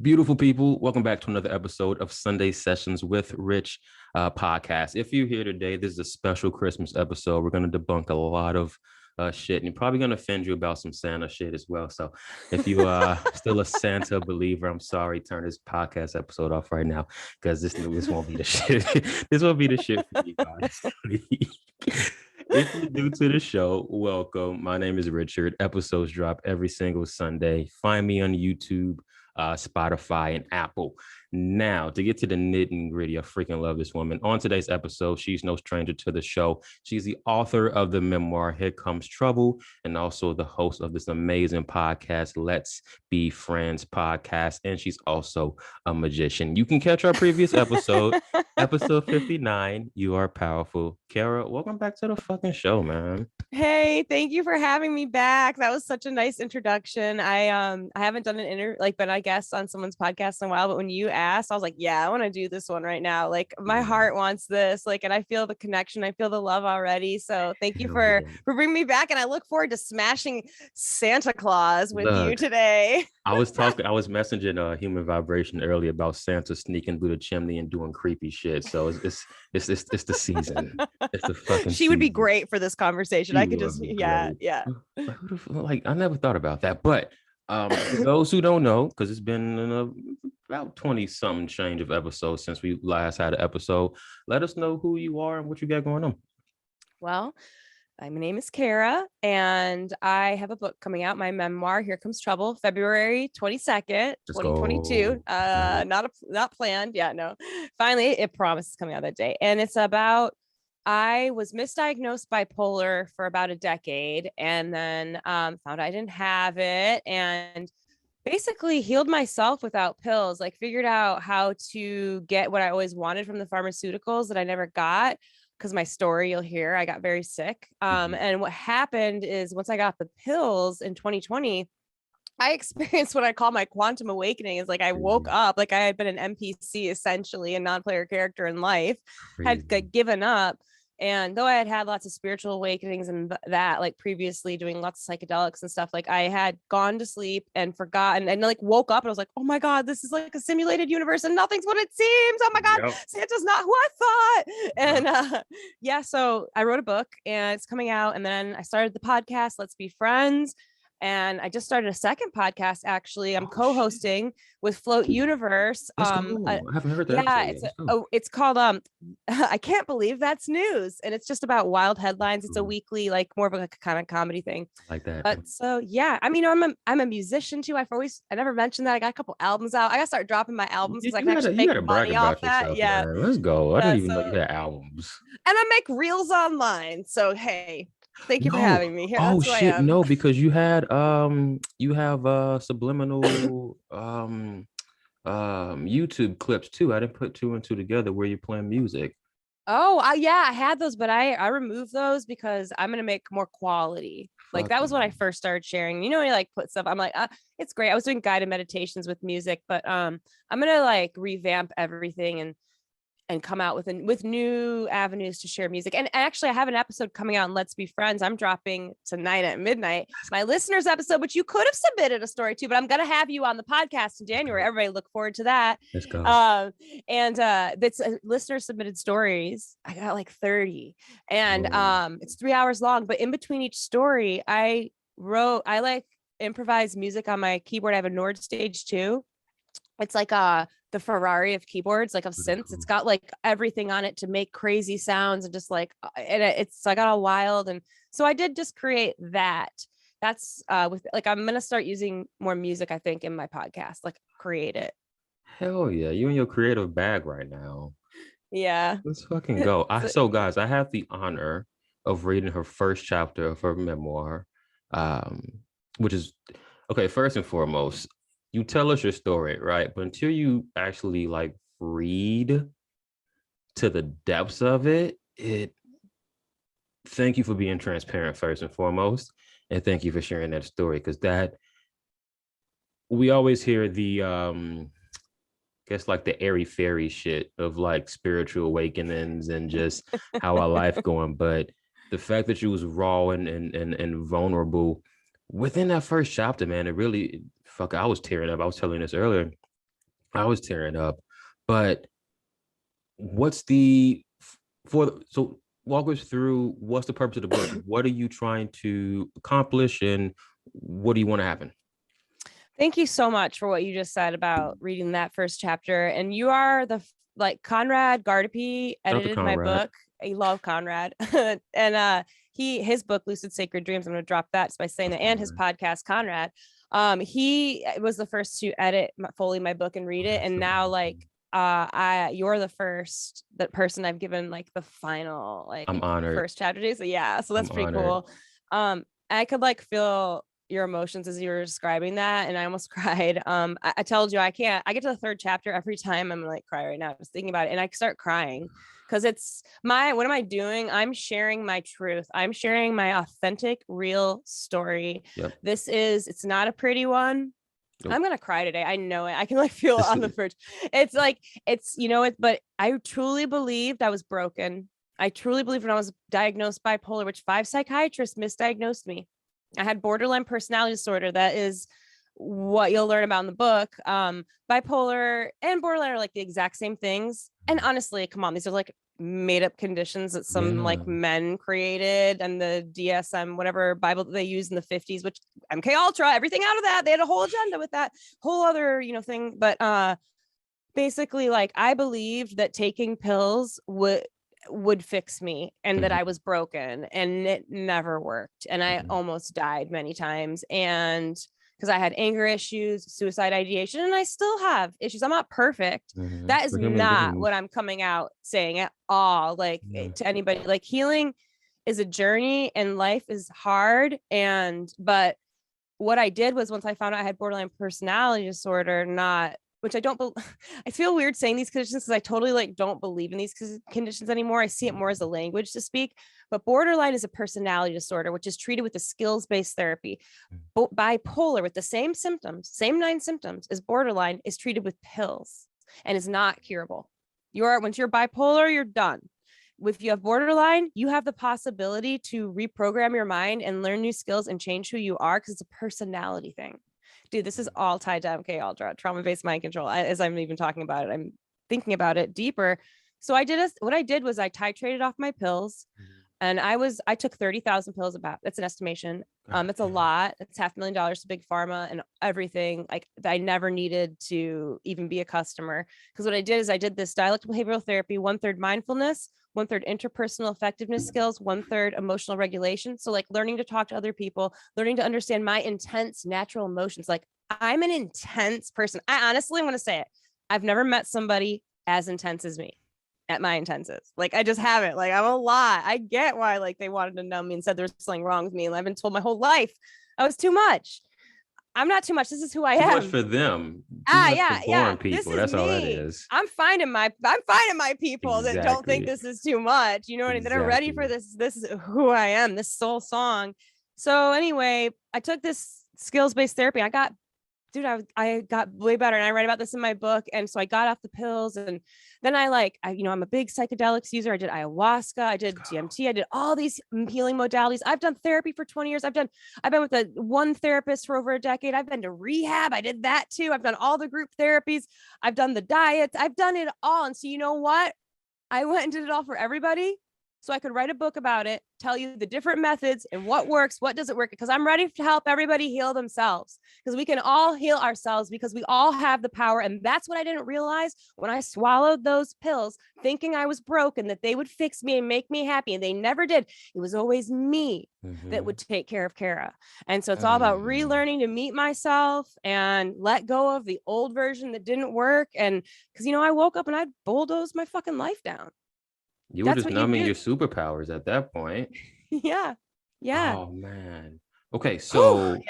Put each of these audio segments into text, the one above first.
Beautiful people, welcome back to another episode of Sunday Sessions with Rich podcast. If you're here today, this is a special Christmas episode. We're going to debunk a lot of shit, and you're probably going to offend you about some Santa shit as well. So if you are still a Santa believer, I'm sorry, turn this podcast episode off right now because this won't be the shit. This won't be the shit for you guys. If you're new to the show, welcome. My name is Richard. Episodes drop every single Sunday. Find me on YouTube, Spotify, and Apple. Now, to get to the nitty gritty, I freaking love this woman. On today's episode, she's no stranger to the show. She's the author of the memoir, Here Comes Trouble, and also the host of this amazing podcast, Let's Be Friends podcast. And she's also a magician. You can catch our previous episode, episode 59, You Are Powerful. Kara, welcome back to the fucking show, man. Hey, thank you for having me back. That was such a nice introduction. I haven't done an been I guess on someone's podcast in a while, but when you asked, I was like, yeah, I want to do this one right now. Like my heart wants this, like, and I feel the connection, I feel the love already. So thank you for bringing me back, and I look forward to smashing Santa Claus with you today. I was messaging Human Vibration earlier about Santa sneaking through the chimney and doing creepy shit. So it's the season. It's the fucking. She would be great for this conversation. I could just yeah. Like I never thought about that, but for those who don't know, because it's been about 20 something change of episodes since we last had an episode, let us know who you are and what you got going on. Well, my name is Kara, and I have a book coming out, my memoir, Here Comes Trouble, February 22nd, 2022. Not planned. Yeah, no. Finally, it promises coming out that day. And it's about, I was misdiagnosed bipolar for about a decade, and then found I didn't have it, and basically healed myself without pills, like figured out how to get what I always wanted from the pharmaceuticals that I never got. Because my story, you'll hear, I got very sick. And what happened is once I got the pills in 2020, I experienced what I call my quantum awakening. Is like I woke up, like I had been an NPC, essentially a non-player character in life, had given up. And though I had lots of spiritual awakenings and that, like previously doing lots of psychedelics and stuff, like I had gone to sleep and forgotten, and like woke up and I was like, oh my God, this is like a simulated universe and nothing's what it seems. Oh my God, Santa's not who I thought. And so I wrote a book and it's coming out. And then I started the podcast, Let's Be Friends. And I just started a second podcast. Actually, I'm co-hosting with Float Universe. I haven't heard that. Yeah, it's called I Can't Believe That's News, and it's just about wild headlines. It's a weekly, like more of a kind of comedy thing, like that. But so yeah, I mean, I'm a musician too. I never mentioned that. I got a couple albums out. I gotta start dropping my albums because I can actually make money off that. Yeah, man. Let's go. I didn't even know you had albums. And I make reels online. So hey. Thank you for having me here. Oh shit, no, because you have subliminal YouTube clips too. I didn't put two and two together where you're playing music. Oh, I had those, but I removed those because I'm gonna make more quality. Like that was when I first started sharing. You know, when you like put stuff, I'm like, it's great. I was doing guided meditations with music, but I'm gonna like revamp everything and come out with new avenues to share music. And actually I have an episode coming out on Let's Be Friends. I'm dropping tonight at midnight, my listeners episode, which you could have submitted a story to, but I'm going to have you on the podcast in January. Everybody look forward to that. Let's go. That's listener submitted stories. I got like 30 and it's 3 hours long, but in between each story, I like improvise music on my keyboard. I have a Nord Stage 2. It's like the Ferrari of keyboards, like of synths. It's got like everything on it to make crazy sounds and just like, and I got all wild. And so I did just create that. That's with like, I'm going to start using more music, I think, in my podcast, like create it. Hell yeah. You in your creative bag right now. Yeah. Let's fucking go. So guys, I have the honor of reading her first chapter of her memoir, which is, okay, first and foremost, you tell us your story, right? But until you actually like read to the depths of it, thank you for being transparent first and foremost. And thank you for sharing that story. Because that, we always hear the, guess like the airy fairy shit of like spiritual awakenings and just how our life going. But the fact that you was raw and vulnerable within that first chapter, man, it really, I was tearing up. I was telling you this earlier. I always tear it up. But what's so walk us through what's the purpose of the book? What are you trying to accomplish, and what do you want to happen? Thank you so much for what you just said about reading that first chapter. And you are Conrad Gardapi edited my book. I love Conrad. And his book, Lucid Sacred Dreams, I'm going to drop that just by saying that, and his podcast, Conrad. He was the first to edit fully my book and read it. And now you're the first person I've given like the final, like, I'm honored. First chapter. So yeah, so that's pretty cool. I could like feel your emotions as you were describing that, and I almost cried. I told you I get to the third chapter every time I'm like cry right now. I was thinking about it and I start crying because what am I doing? I'm sharing my truth. I'm sharing my authentic, real story. Yep. It's not a pretty one. Nope. I'm gonna cry today. I know it. I can like feel it on the fridge. But I truly believed I was broken. I truly believed when I was diagnosed bipolar, which 5 psychiatrists misdiagnosed me. I had borderline personality disorder. That is what you'll learn about in the book. Bipolar and borderline are like the exact same things. And honestly, come on, these are like made up conditions that some like men created, and the DSM, whatever Bible that they used in the 50s, which MK Ultra, everything out of that, they had a whole agenda with that whole other, thing. But basically, like, I believed that taking pills would fix me and that I was broken, and it never worked. And I almost died many times. And because I had anger issues, suicide ideation, and I still have issues. I'm not perfect. That is not what I'm coming out saying at all. Like to anybody, like, healing is a journey and life is hard. But what I did was, once I found out I had borderline personality disorder, which I feel weird saying these conditions because I totally like don't believe in these conditions anymore. I see it more as a language to speak, but borderline is a personality disorder, which is treated with a skills-based therapy. Bipolar, with the same symptoms, same 9 symptoms as borderline, is treated with pills and is not curable. Once you're bipolar, you're done. If you have borderline, you have the possibility to reprogram your mind and learn new skills and change who you are, because it's a personality thing. Dude, this is all tied to MK Ultra, trauma-based mind control. As I'm even talking about it, I'm thinking about it deeper. So what I did was I titrated off my pills, and I took 30,000 pills. That's an estimation. It's a lot. It's $500,000 to big pharma and everything. Like, I never needed to even be a customer, because what I did is I did this dialectical behavioral therapy, 1/3 mindfulness, 1/3 interpersonal effectiveness skills, 1/3 emotional regulation. So like learning to talk to other people, learning to understand my intense natural emotions. Like, I'm an intense person. I honestly want to say it. I've never met somebody as intense as me at my intenses. Like, I just haven't. Like, I'm a lot. I get why like they wanted to numb me and said there's something wrong with me. And I've been told my whole life I was too much. I'm not too much. This is who I am. Too much for them. Yeah. People. That's all that is. I'm finding my people that don't think this is too much. You know what I mean? That are ready for this. This is who I am. This soul song. So anyway, I took this skills-based therapy. I got way better. And I write about this in my book. And so I got off the pills, and then I'm a big psychedelics user. I did ayahuasca, I did DMT, I did all these healing modalities. I've done therapy for 20 years. I've been with one therapist for over a decade. I've been to rehab. I did that too. I've done all the group therapies. I've done the diets. I've done it all. And so you know what? I went and did it all for everybody, so I could write a book about it, tell you the different methods and what works, what doesn't work, because I'm ready to help everybody heal themselves, because we can all heal ourselves, because we all have the power. And that's what I didn't realize when I swallowed those pills, thinking I was broken, that they would fix me and make me happy. And they never did. It was always me that would take care of Kara. And so it's all about relearning to meet myself and let go of the old version that didn't work. And because, I woke up and I bulldozed my fucking life down. You were just numbing your superpowers at that point. Yeah. Oh man. Okay, so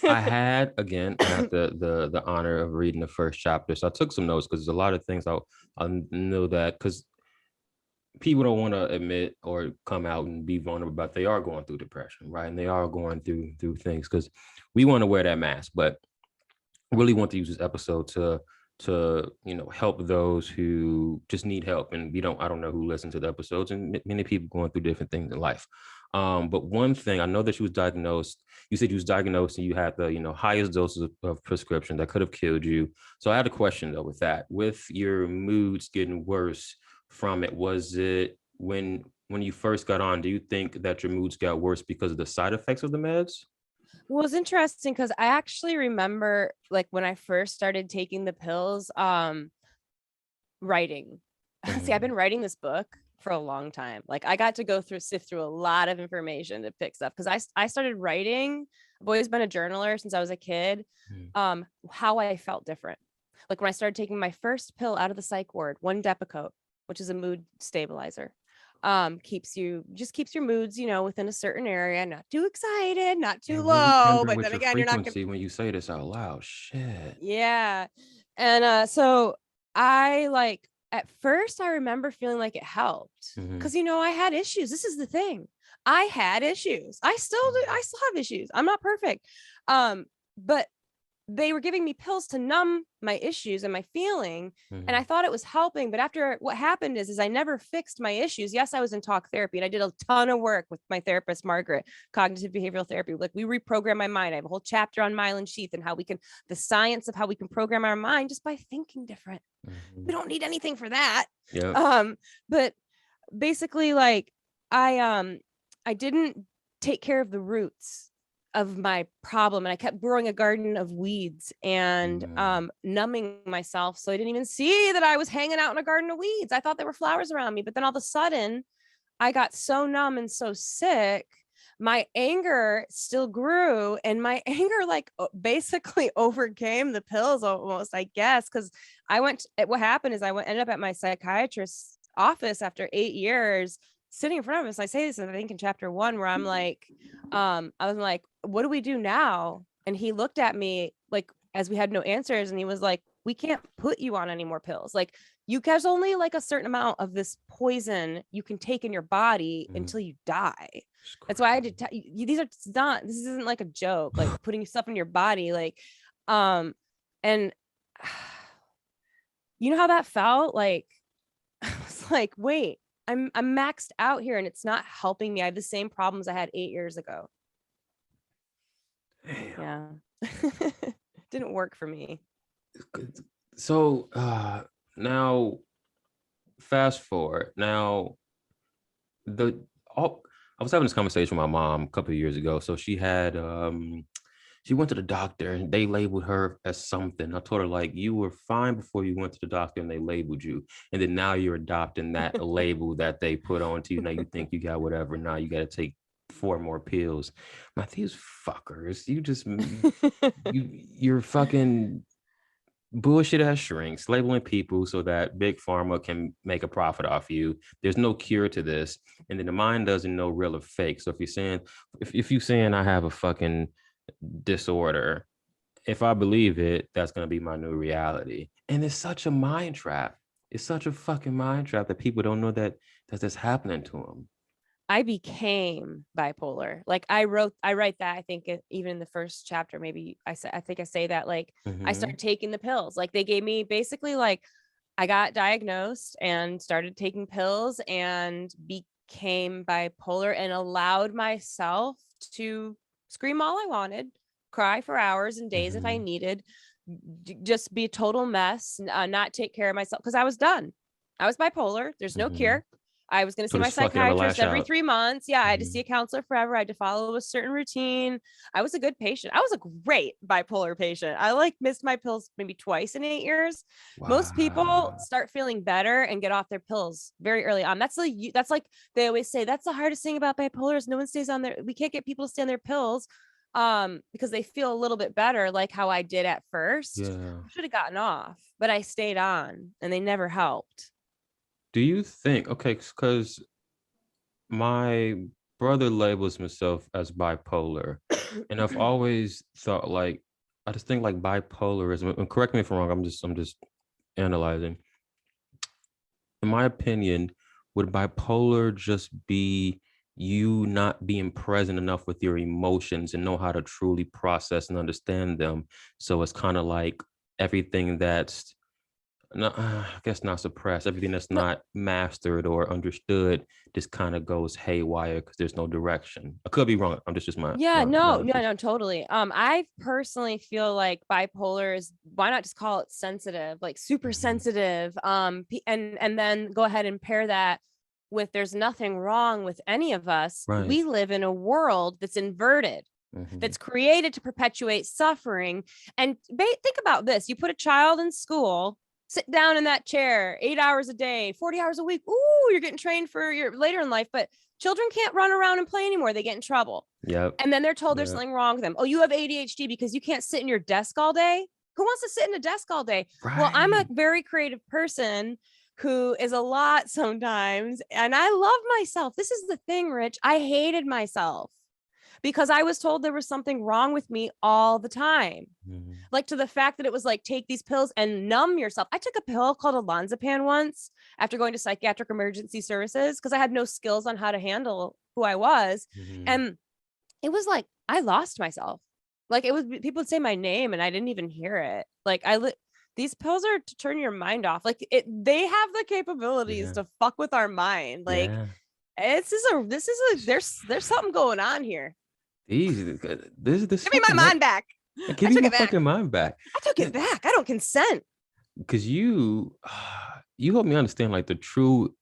I had the honor of reading the first chapter. So I took some notes, because there's a lot of things I know that, because people don't want to admit or come out and be vulnerable about they are going through depression, right? And they are going through things, because we want to wear that mask, but really want to use this episode to help those who just need help. And I don't know who listens to the episodes, and many people going through different things in life. But one thing I know that she was diagnosed. You said you was diagnosed and you had the highest doses of prescription that could have killed you. So I had a question though with that. With your moods getting worse from it, was it when you first got on? Do you think that your moods got worse because of the side effects of the meds? Well, it's interesting because I actually remember like when I first started taking the pills, writing. See, I've been writing this book for a long time. Like I got to sift through a lot of information to pick stuff because I started writing. I've always been a journaler since I was a kid. How I felt different. Like when I started taking my first pill out of the psych ward, one Depakote, which is a mood stabilizer, keeps your moods, within a certain area, not too excited, not too Really low, tender but with then your again, you're not gonna, frequency when you say this out loud. Shit. yeah. And so I like at first I remember feeling like it helped because I had issues. This is the thing. I had issues. I still do. I still have issues. I'm not perfect. But they were giving me pills to numb my issues and my feeling. And I thought it was helping. But after what happened is I never fixed my issues. Yes, I was in talk therapy and I did a ton of work with my therapist, Margaret, cognitive behavioral therapy. Like we reprogram my mind. I have a whole chapter on Myelin sheath and the science of how we can program our mind just by thinking different. We don't need anything for that. Yeah. But basically like I didn't take care of the roots of my problem and I kept growing a garden of weeds and numbing myself, so I didn't even see that I was hanging out in a garden of weeds. I thought there were flowers around me, but then all of a sudden I got so numb and so sick. My anger still grew, and my anger like basically overcame the pills almost, I guess, because what happened is ended up at my psychiatrist's office after 8 years sitting in front of us. I say this, I think in chapter 1, where I'm like, I was like, what do we do now? And he looked at me like, as we had no answers, and he was like, we can't put you on any more pills. Like there's only like a certain amount of this poison you can take in your body until you die. That's why I did. This isn't like a joke, like putting stuff in your body. Like, and you know how that felt? Like, I was like, wait, I'm maxed out here and it's not helping me. I have the same problems I had 8 years ago. Damn. Yeah. Didn't work for me. So now fast forward. Now I was having this conversation with my mom a couple of years ago. So she had she went to the doctor and they labeled her as something. I told her, like, you were fine before you went to the doctor and they labeled you. And then now you're adopting that label that they put onto you. Now you think you got whatever. Now you got to take 4 more pills. I'm like, these fuckers, you're fucking bullshit ass shrinks, labeling people so that big pharma can make a profit off you. There's no cure to this. And then the mind doesn't know real or fake. So if you're saying I have a fucking disorder, if I believe it, that's going to be my new reality. And it's such a mind trap. It's such a fucking mind trap that people don't know that that's happening to them. I became bipolar. Like I write that, I think even in the first chapter, maybe I think I say that, like, I started taking the pills. Like they gave me basically, like, I got diagnosed and started taking pills and became bipolar and allowed myself to scream all I wanted, cry for hours and days if I needed, just be a total mess, not take care of myself because I was done. I was bipolar. There's no cure. I was going to see my psychiatrist every 3 months. Yeah, I had to see a counselor forever. I had to follow a certain routine. I was a good patient. I was a great bipolar patient. I missed my pills maybe twice in 8 years. Wow. Most people start feeling better and get off their pills very early on. That's like they always say, that's the hardest thing about bipolar is no one stays on we can't get people to stay on their pills because they feel a little bit better, like how I did at first. Yeah. I should have gotten off, but I stayed on and they never helped. Do you think, okay, because my brother labels himself as bipolar, and I've always thought, like, I just think like bipolarism, and correct me if I'm wrong, I'm just analyzing. In my opinion, would bipolar just be you not being present enough with your emotions and know how to truly process and understand them? So it's kind of like everything that's no, I guess not suppressed. Everything that's not mastered or understood just kind of goes haywire because there's no direction. I could be wrong. I'm just my Yeah, no, analysis. totally. I personally feel like bipolar is, why not just call it sensitive, like super sensitive. And then go ahead and pair that with there's nothing wrong with any of us. Right. We live in a world that's inverted, that's created to perpetuate suffering. And think about this: you put a child in school, sit down in that chair 8 hours a day, 40 hours a week. Ooh, you're getting trained for your later in life, but children can't run around and play anymore. They get in trouble. Yep. And then they're told there's something wrong with them. Oh, you have ADHD because you can't sit in your desk all day. Who wants to sit in a desk all day? Right. Well, I'm a very creative person who is a lot sometimes, and I love myself. This is the thing, Rich. I hated myself because I was told there was something wrong with me all the time. Like, to the fact that it was like, take these pills and numb yourself. I took a pill called olanzapine once after going to psychiatric emergency services because I had no skills on how to handle who I was. And it was like, I lost myself. Like, it was, people would say my name and I didn't even hear it. Like, these pills are to turn your mind off. Like, they have the capabilities to fuck with our mind. Like, there's something going on here. This Give me my mind back. Give me my fucking mind back. I took it back. I don't consent. Because you helped me understand like the true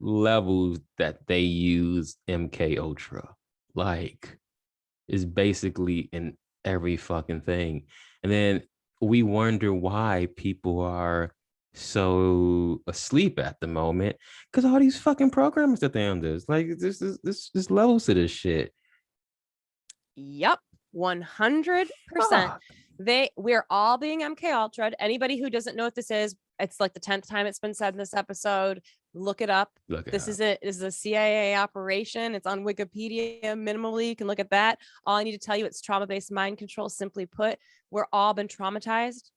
levels that they use MK Ultra. Like, is basically in every fucking thing. And then we wonder why people are so asleep at the moment because all these fucking programs that they on this. Like, this levels to this shit. Yep, 100%. We're all being MK Ultra. Anybody who doesn't know what this is, it's like the 10th time it's been said in this episode. Look it up. This is a CIA operation. It's on Wikipedia minimally. You can look at that. All I need to tell you, it's trauma-based mind control. Simply put, we're all been traumatized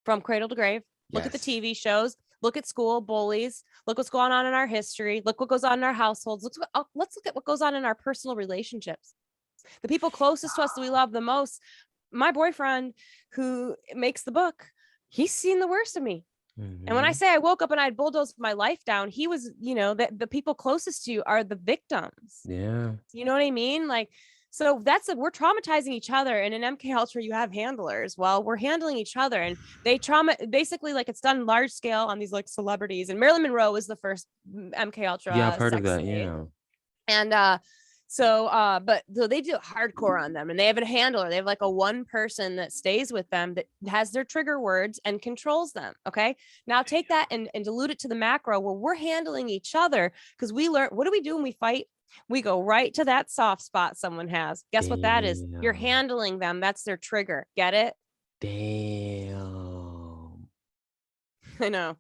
from cradle to grave. Look at the TV shows. Look at school bullies. Look what's going on in our history. Look what goes on in our households. Let's look at what goes on in our personal relationships. The people closest to us that we love the most. My boyfriend, who makes the book, he's seen the worst of me. And when I say I woke up and I had bulldozed my life down, he was, the people closest to you are the victims. Yeah. You know what I mean? Like, so we're traumatizing each other. And in MK Ultra, you have handlers. Well, we're handling each other, and they basically, like, it's done large scale on these like celebrities. And Marilyn Monroe was the first MK Ultra. Yeah, I've heard of that. Yeah. And so they do hardcore on them, and they have a handler. They have like a one person that stays with them that has their trigger words and controls them. Okay. Now take that and dilute it to the macro where we're handling each other, because we learn, what do we do when we fight? We go right to that soft spot someone has. Guess what that is? You're handling them. That's their trigger. Get it? Damn. I know.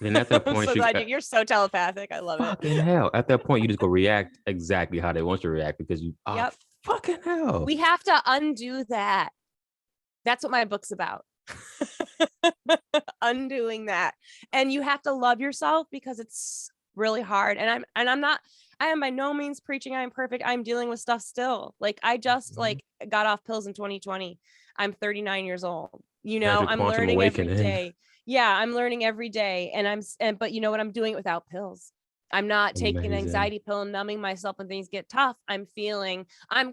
Then at that point, I'm so glad you're so telepathic. I love fucking it. Hell, at that point, you just go react exactly how they want you to react because you are fucking hell. We have to undo that. That's what my book's about. Undoing that. And you have to love yourself because it's really hard. And I am by no means preaching I'm perfect. I'm dealing with stuff still. Like, I just like got off pills in 2020. I'm 39 years old. I'm learning every day. Yeah, I'm learning every day. But you know what? I'm doing it without pills. I'm not taking an anxiety pill and numbing myself when things get tough. I'm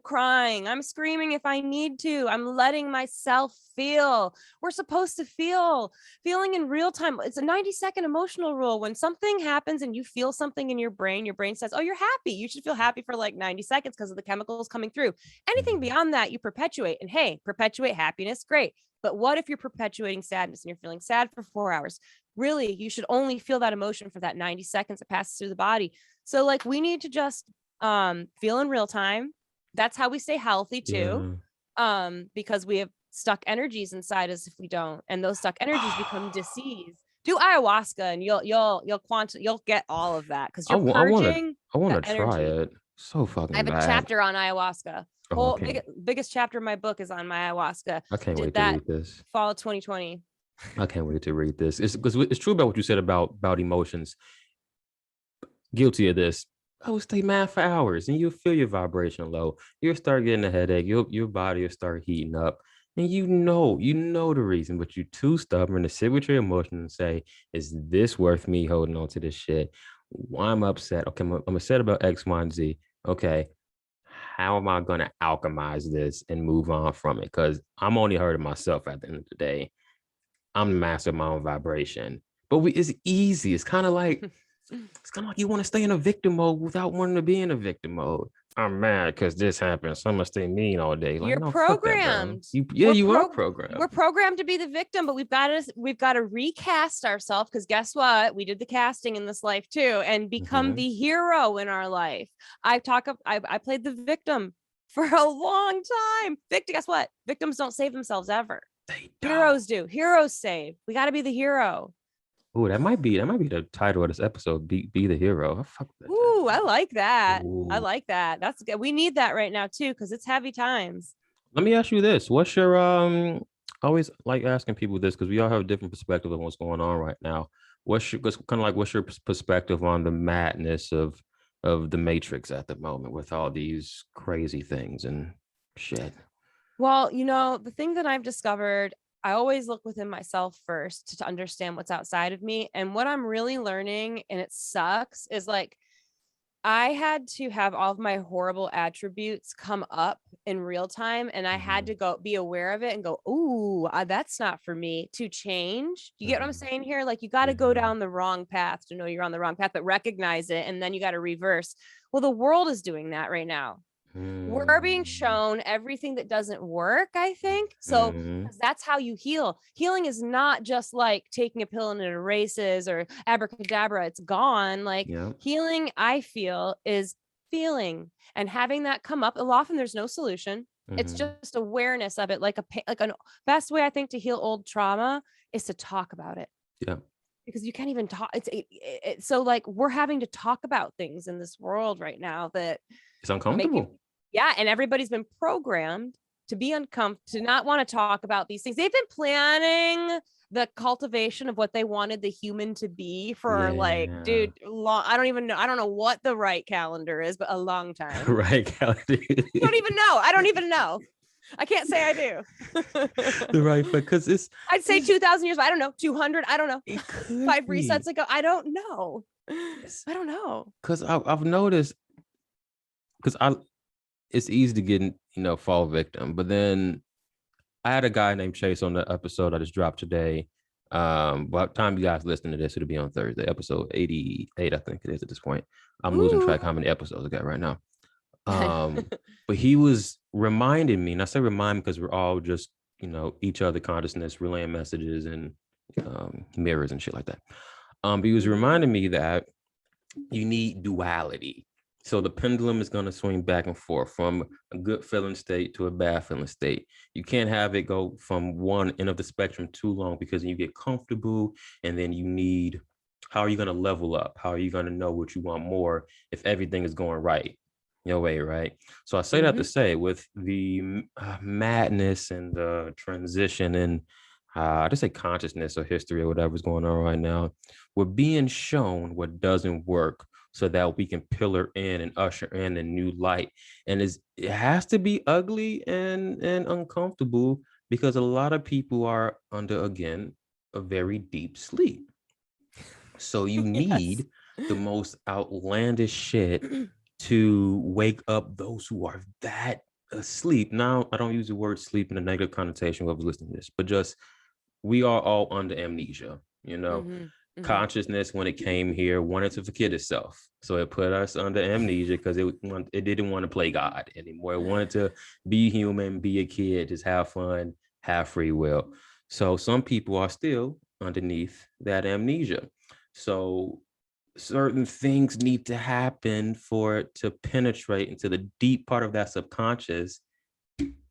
crying, I'm screaming if I need to. I'm letting myself feel. We're supposed to feeling in real time. It's a 90-second emotional rule. When something happens and you feel something in your brain says, oh, you're happy. You should feel happy for like 90 seconds because of the chemicals coming through. Anything beyond that, you perpetuate. And hey, perpetuate happiness, great. But what if you're perpetuating sadness and you're feeling sad for 4 hours? Really, you should only feel that emotion for that 90 seconds that passes through the body. So like, we need to just feel in real time. That's how we stay healthy too. Because we have stuck energies inside us if we don't, and those stuck energies become disease. Do ayahuasca and you'll get all of that, because you're purging. I want to try it so fucking bad. I have a chapter on ayahuasca. Biggest chapter of my book is on my ayahuasca. I can't wait to read this. Fall of 2020. I can't wait to read this. It's because it's true about what you said about emotions. Guilty of this. I will stay mad for hours and you'll feel your vibration low. You'll start getting a headache. Your body will start heating up. And you know the reason, but you're too stubborn to sit with your emotions and say, is this worth me holding on to this shit? Why I'm upset. Okay, I'm upset about X, Y, and Z. Okay, how am I going to alchemize this and move on from it? Because I'm only hurting myself at the end of the day. I'm the master of my own vibration. But it's easy. It's kind of like you want to stay in a victim mode without wanting to be in a victim mode. I'm mad because this happened. So I'm gonna stay mean all day. Like, You're no, fuck that, bro. programmed. You are programmed. We're programmed to be the victim, but we've got to recast ourselves, because guess what? We did the casting in this life too, and become the hero in our life. I played the victim for a long time. Guess what? Victims don't save themselves ever. Heroes do. Heroes save. We got to be the hero. Oh, that might be the title of this episode. Be the hero. Fuck that. Ooh, I like that. Ooh. I like that. That's good. We need that right now too, because it's heavy times. Let me ask you this: what's your I always like asking people this because we all have a different perspective of what's going on right now. What's your perspective on the madness of the Matrix at the moment with all these crazy things and shit? Well, the thing that I've discovered, I always look within myself first to understand what's outside of me. And what I'm really learning, and it sucks, is like I had to have all of my horrible attributes come up in real time. And I had to go be aware of it and go, ooh, that's not for me to change. You get what I'm saying here? Like, you got to go down the wrong path to know you're on the wrong path, but recognize it. And then you got to reverse. Well, the world is doing that right now. We're being shown everything that doesn't work, I think. So that's how you heal. Healing is not just like taking a pill and it erases, or abracadabra, it's gone. Like, healing, I feel, is feeling and having that come up. Often there's no solution. It's just awareness of it. Like a best way, I think, to heal old trauma is to talk about it. Yeah. Because you can't even talk. So like, we're having to talk about things in this world right now that it's uncomfortable. Yeah. And everybody's been programmed to be uncomfortable, to not want to talk about these things. They've been planning the cultivation of what they wanted the human to be for dude, I don't even know. I don't know what the right calendar is, but a long time. Right calendar. I don't even know. I can't say I do. Right, because I'd say 2,000 years, but I don't know. 200, I don't know. 5 resets ago, I don't know. I don't know. Because I've noticed, because it's easy to get, fall victim. But then I had a guy named Chase on the episode I just dropped today. By the time you guys listen to this, it'll be on Thursday, episode 88, I think it is at this point. I'm losing track how many episodes I got right now. But he was reminding me, and I say remind me because we're all just, each other consciousness, relaying messages and mirrors and shit like that. But he was reminding me that you need duality. So the pendulum is going to swing back and forth from a good feeling state to a bad feeling state. You can't have it go from one end of the spectrum too long, because you get comfortable, and then you need, how are you going to level up? How are you going to know what you want more if everything is going right your way, right? So I say that to say, with the madness and the transition and I just say consciousness or history or whatever's going on right now, we're being shown what doesn't work, so that we can pillar in and usher in a new light. And it has to be ugly and uncomfortable, because a lot of people are under, again, a very deep sleep. So you need the most outlandish shit to wake up those who are that asleep. Now, I don't use the word sleep in a negative connotation, whoever's listening to this, but just, we are all under amnesia, Consciousness, when it came here, wanted to forget itself. So it put us under amnesia because it didn't want to play God anymore. It wanted to be human, be a kid, just have fun, have free will. So some people are still underneath that amnesia. So certain things need to happen for it to penetrate into the deep part of that subconscious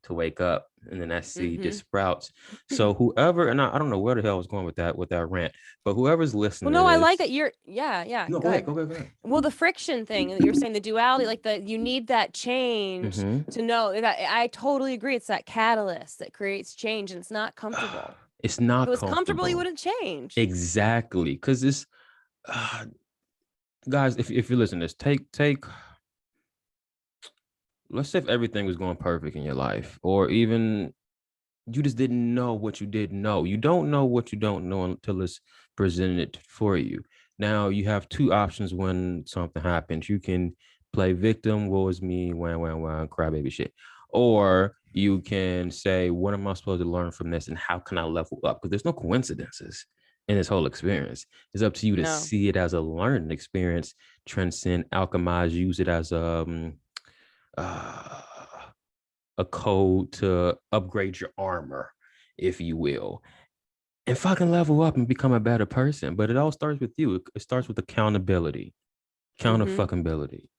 to wake up, and then that seed just sprouts. So whoever, and I don't know where the hell I was going with that rant, but whoever's listening. Well, no, I like that you're, yeah. No, go ahead. Well, the friction thing that you're saying, the duality, like you need that change to know that. I totally agree. It's that catalyst that creates change, and it's not comfortable. It's not. If it was comfortable, you wouldn't change. Exactly, because it's, guys, if you're listening to this, take. Let's say if everything was going perfect in your life, or even You just didn't know what you didn't know. You don't know what you don't know until it's presented for you. Now you have two options when something happens. You can play victim, woe is me, wham, crybaby shit. Or you can say, what am I supposed to learn from this and how can I level up? Because there's no coincidences in this whole experience. It's up to you to No. see it as a learning experience, transcend, alchemize, use it as uh, a code to upgrade your armor, if you will, and fucking level up and become a better person. But it all starts with you. It starts with accountability, Mm-hmm. fucking ability.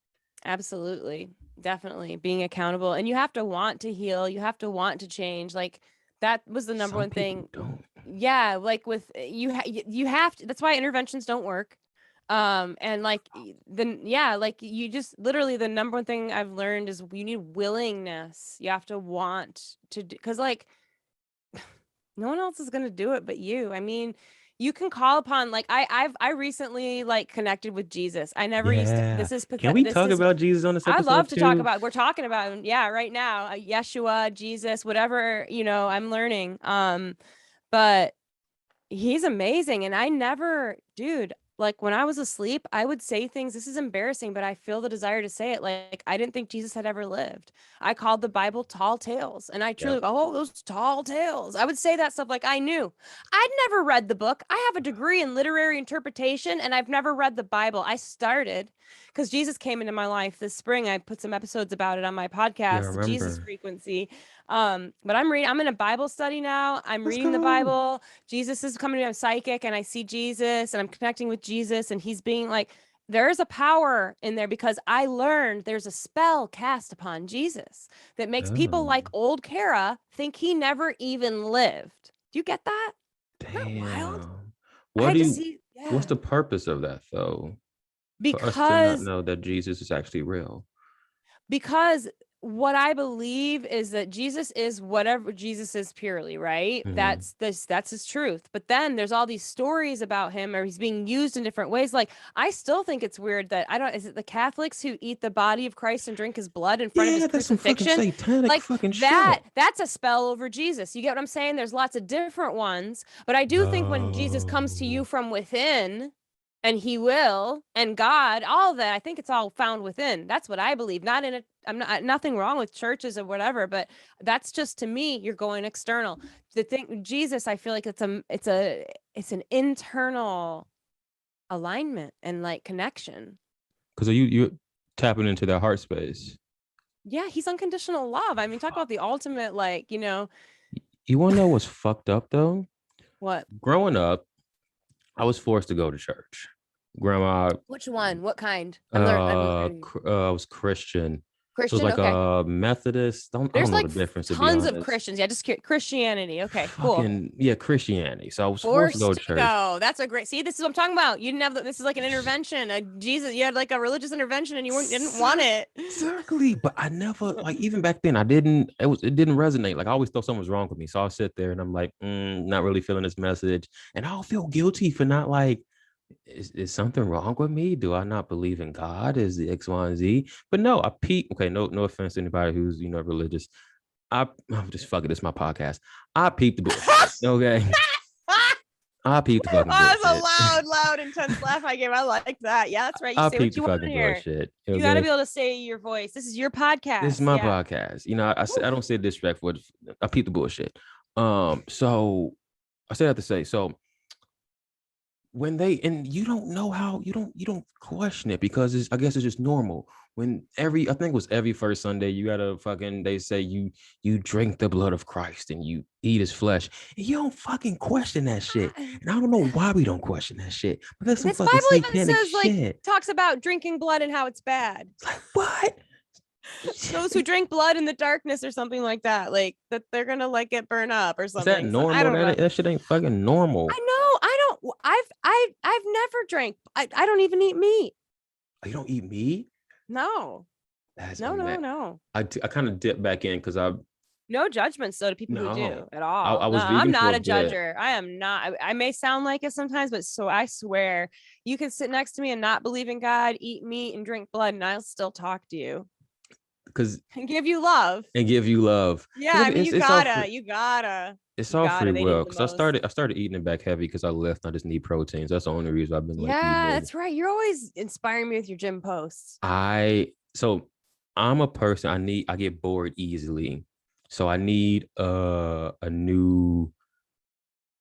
Absolutely. Definitely being accountable. And you have to want to heal. You have to want to change. Like that was the number Some one people thing. don't. Yeah. Like with you have to, that's why interventions don't work. And like then, yeah, like you just literally the number one thing I've learned is you need willingness. You have to want to do, cause like no one else is going to do it but you. I mean, you can call upon like I recently like connected with Jesus. I never used to, Yeah. this is Can pathetic. we This talk is about Jesus on this I love episode to talk too? about, we're talking about him, yeah, right now, Yeshua, Jesus, whatever, you know, I'm learning. But he's amazing. And I never, dude, like when I was asleep, I would say things. This is embarrassing, but I feel the desire to say it. Like I didn't think Jesus had ever lived. I called the Bible tall tales. And I truly, Yep. oh, those tall tales. I would say that stuff like I knew. I'd never read the book. I have a degree in literary interpretation and I've never read the Bible. I started because Jesus came into my life this spring. I put some episodes about it on my Yeah, I podcast, The Jesus remember. Frequency. But I'm in a Bible study now. I'm Let's reading the go. Bible. Jesus is coming to me. I'm psychic and I see Jesus and I'm connecting with Jesus and he's being like, there's a power in there because I learned there's a spell cast upon Jesus that makes people Oh, like old Kara think he never even lived. Do you get that? Isn't that wild? damn. I What had do to you, see, what's yeah, the purpose of that though? For us to not because know that Jesus is actually real. because what I believe is that Jesus is whatever Jesus is purely, right? Mm-hmm. That's his truth. But then there's all these stories about him or he's being used in different ways. Like I still think it's weird that I don't is it the Catholics who eat the body of Christ and drink his blood in front of his Yeah, that's some fucking crucifixion? satanic Like fucking shit. that's a spell over Jesus. You get what I'm saying? There's lots of different ones, but I do think when Jesus comes to you No. from within, and he will and God, all of that, I think it's all found within. That's what I believe. Not in a I'm not nothing wrong with churches or whatever, but that's just to me, you're going external. The thing Jesus, I feel like it's an internal alignment and like connection. Because you tapping into that heart space. Yeah, he's unconditional love. I mean, talk about the ultimate, like, you know, You want to know what's fucked up though? what Growing up, I was forced to go to church. Grandma, which one? What kind? I'm learning. I was Christian, so it was Christian, like okay. a Methodist. I don't There's know like the difference to be tons of honest. Christians. Yeah, just Christianity. Okay, cool. Fucking yeah, Christianity. So I was forced to go Forced to to church. go. That's a great. See, this is what I'm talking about. You didn't have this is like an intervention. A Jesus, you had like a religious intervention, and didn't want it. Exactly, but I never like even back then. It didn't resonate. Like I always thought something was wrong with me, so I'll sit there and I'm like, not really feeling this message, and I'll feel guilty for not like. Is something wrong with me? Do I not believe in God? Is the X, Y, and Z? But no, I peep. Okay, no offense to anybody who's religious. I'm just fucking. This is my podcast. I peep the bullshit. Okay, I peep the Oh, fucking that's a bullshit. loud, intense laugh I gave. I like that. Yeah, that's right. You I say peep what the you want fucking in here. bullshit. You got to be Okay, able to say your voice. This is your this is podcast. my Yeah. podcast. I Woo. don't say disrespectful. I peep the bullshit. So I say that to say so when they and you don't know how you don't question it because I guess it's just normal when I think it was every first Sunday you gotta fucking they say you drink the blood of Christ and you eat his flesh and you don't fucking question that shit and I don't know why we don't question that shit but that's some This fucking Bible even satanic says like shit. talks about drinking blood and how it's bad. It's like what? Those who drink blood in the darkness or something like that, like that they're gonna like get burned up or Is that something. So I normal? don't know. That shit ain't fucking normal. I know. I don't. I've never drank. I don't even eat meat. You don't eat meat? No. That's No. a No. man. No. I kind of dip back in because I No judgments though to people who no do at all. I No, was I'm vegan for not a a bit. judger. I am not. I may sound like it sometimes, but so I swear you can sit next to me and not believe in God, eat meat, and drink blood, and I'll still talk to you. because And give you love. and give you love. Yeah, I mean, It's all free, you gotta. it's all free They need will. it the Because most. I started eating it back heavy because I left. I just need proteins. That's the only reason I've been like eating Yeah, it. that's right. You're always inspiring me with your gym posts. So I'm a person, I get bored easily. So I need a new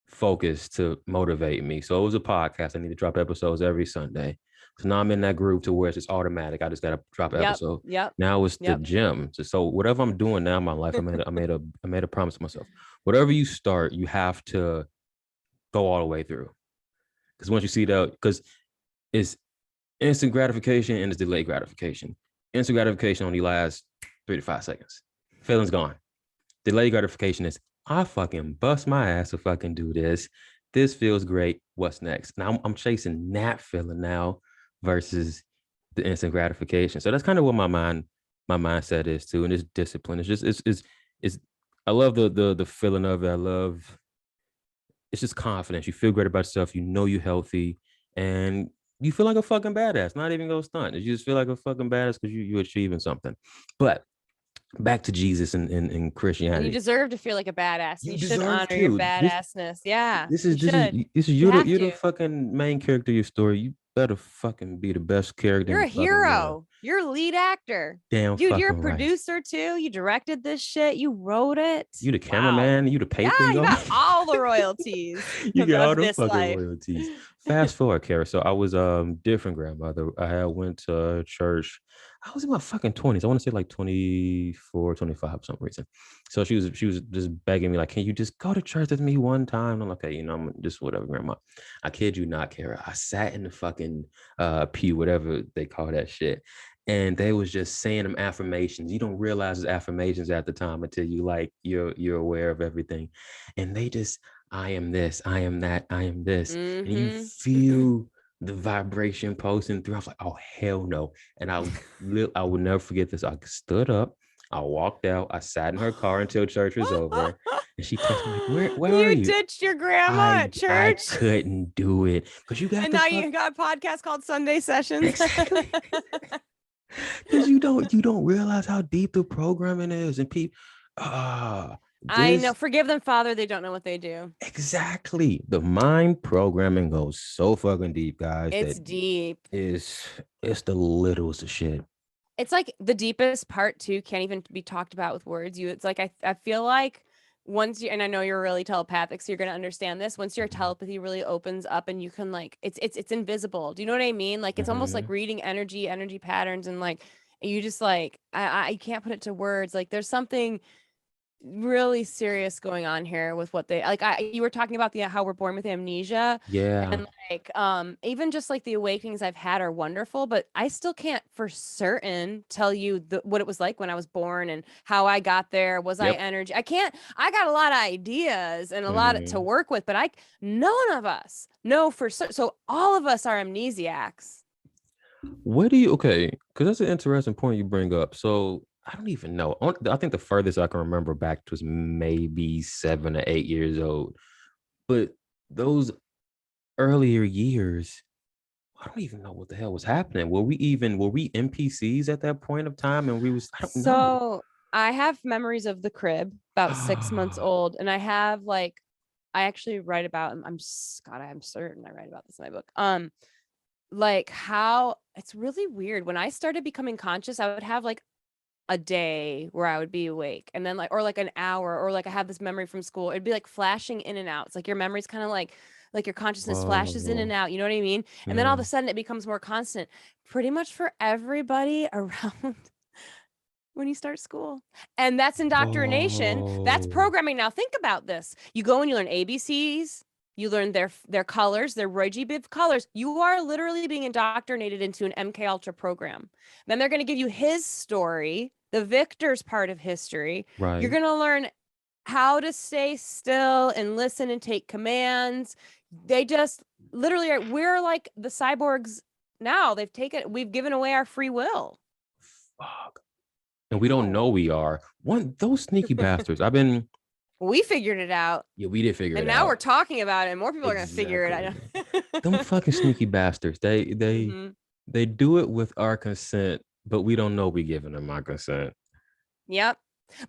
focus to motivate me. So it was a podcast. I need to drop episodes every Sunday. So now I'm in that group to where it's just automatic. I just gotta drop an episode. Now it's the gym. So whatever I'm doing now in my life, I made a promise to myself. Whatever you start, you have to go all the way through. Because once you see that, because it's instant gratification and it's delayed gratification. Instant gratification only lasts 3 to 5 seconds. Feeling's gone. Delayed gratification is I fucking bust my ass to fucking do this. This feels great. What's next? Now I'm chasing that feeling now versus the instant gratification. So that's kind of what my mindset is too. And it's discipline. It's just it's I love the feeling of it. I love it's just confidence. You feel great about yourself. You know you're healthy, and you feel like a fucking badass. Not even go stunt. You just feel like a fucking badass because you're achieving something. But back to Jesus and Christianity. And you deserve to feel like a badass. You should honor to. your badassness. This is you're the fucking main character of your story. You better fucking be the best character. You're a hero. You're a lead actor. Damn, dude, you're a producer too. You directed this shit. You wrote it. You the cameraman. You the paper. Yeah, you got all the royalties. You get all the fucking royalties. Fast forward, Kara. So I was different grandmother. I had went to church. I was in my fucking 20s. I want to say like 24, 25 for some reason. So she was just begging me, like, can you just go to church with me one time? I'm like, okay, I'm just whatever, grandma. I kid you not, Kara. I sat in the fucking pew, whatever they call that shit. And they was just saying them affirmations. You don't realize it's affirmations at the time until you like you're aware of everything. And they just, I am this, I am that, I am this. And you feel the vibration pulsing through. I was like, oh hell no. And I will never forget this. I stood up, I walked out, I sat in her car until church was over. And she texted me like, where are you? You ditched your grandma at church. I couldn't do it. Because you got and now you got a podcast called Sunday Sessions. Exactly. Because you don't realize how deep the programming is, and people I know, forgive them, Father, they don't know what they do. Exactly. The mind programming goes so fucking deep, guys. It's deep. It's the littlest of shit. It's like the deepest part too can't even be talked about with words. It's like I feel like once you, and I know you're really telepathic, so you're going to understand this. Once your telepathy really opens up and you can like, it's invisible. Do you know what I mean? Like, it's almost like reading energy patterns. And like, you just like, I can't put it to words. Like there's something really serious going on here with what they like. You were talking about how we're born with amnesia. Yeah. And like, even just like the awakenings I've had are wonderful, but I still can't for certain tell you what it was like when I was born and how I got there. Was I energy? I got a lot of ideas and a lot to work with, but none of us know for certain. So all of us are amnesiacs. What do you, okay, because that's an interesting point you bring up. So I don't even know. I think the furthest I can remember back was maybe 7 or 8 years old. But those earlier years, I don't even know what the hell was happening. Were we NPCs at that point of time? And I don't know. So I have memories of the crib about 6 months old. And I have like, I actually write about, I'm certain I write about this in my book. Like how it's really weird. When I started becoming conscious, I would have like a day where I would be awake and then like, or like an hour, or like I have this memory from school. It'd be like flashing in and out. It's like your memory's kind of like your consciousness flashes in and out. You know what I mean? And then all of a sudden it becomes more constant, pretty much for everybody around when you start school. And that's indoctrination. That's programming. Now think about this. You go and you learn ABCs. You learn their colors, their Roy G. Biv colors. You are literally being indoctrinated into an MK Ultra program. Then they're going to give you his story, the victor's part of history. Right. You're going to learn how to stay still and listen and take commands. They just literally we're like the cyborgs now. We've given away our free will. Fuck. And we don't know we are. Those sneaky bastards. We figured it out. Yeah, we did figure it out. And now we're talking about it, and more people are going to figure it out. Them fucking sneaky bastards. They do it with our consent, but we don't know we giving them our consent. Yep.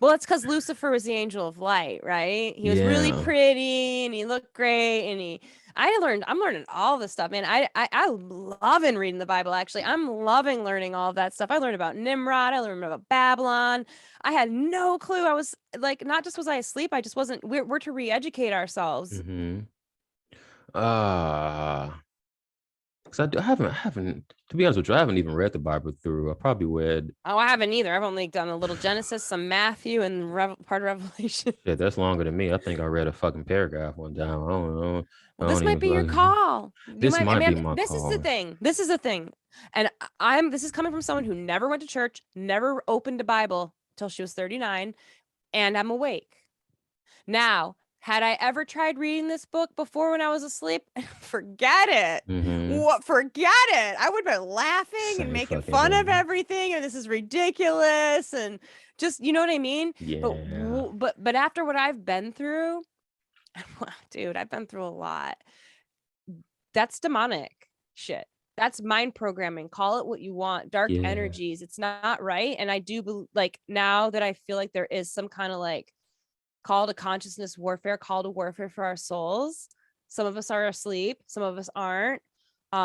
Well, it's because Lucifer was the angel of light, right? He was really Yeah. pretty and he looked great. And I'm learning all this stuff, man. I'm loving reading the Bible, actually. I'm loving learning all of that stuff. I learned about Nimrod. I learned about Babylon. I had no clue. I was like, not just was I asleep, I just wasn't, we're to re-educate ourselves. Mm-hmm. Because I haven't, to be honest with you, I haven't even read the Bible through. I probably read, Oh, I haven't either. I've only done a little Genesis, some Matthew, and part of Revelation. shit, that's longer than me. I think I read a fucking paragraph one time. I don't know. I Well, this don't might even be your fucking, call. You this might, I might be mean, my this is the call. thing. This is the thing. And this is coming from someone who never went to church, never opened a Bible till she was 39, and I'm awake. Now, had I ever tried reading this book before when I was asleep? Forget it. Mm-hmm. What? Forget it. I would have been laughing and Same making fucking fun of here. everything, and this is ridiculous, and just, you know what I mean? Yeah. But after what I've been through, dude, I've been through a lot. That's demonic shit. That's mind programming. Call it what you want. Dark Yeah. energies. It's not right. And I do like, now that I feel like there is some kind of like call to consciousness warfare, call to warfare for our souls. Some of us are asleep, some of us aren't.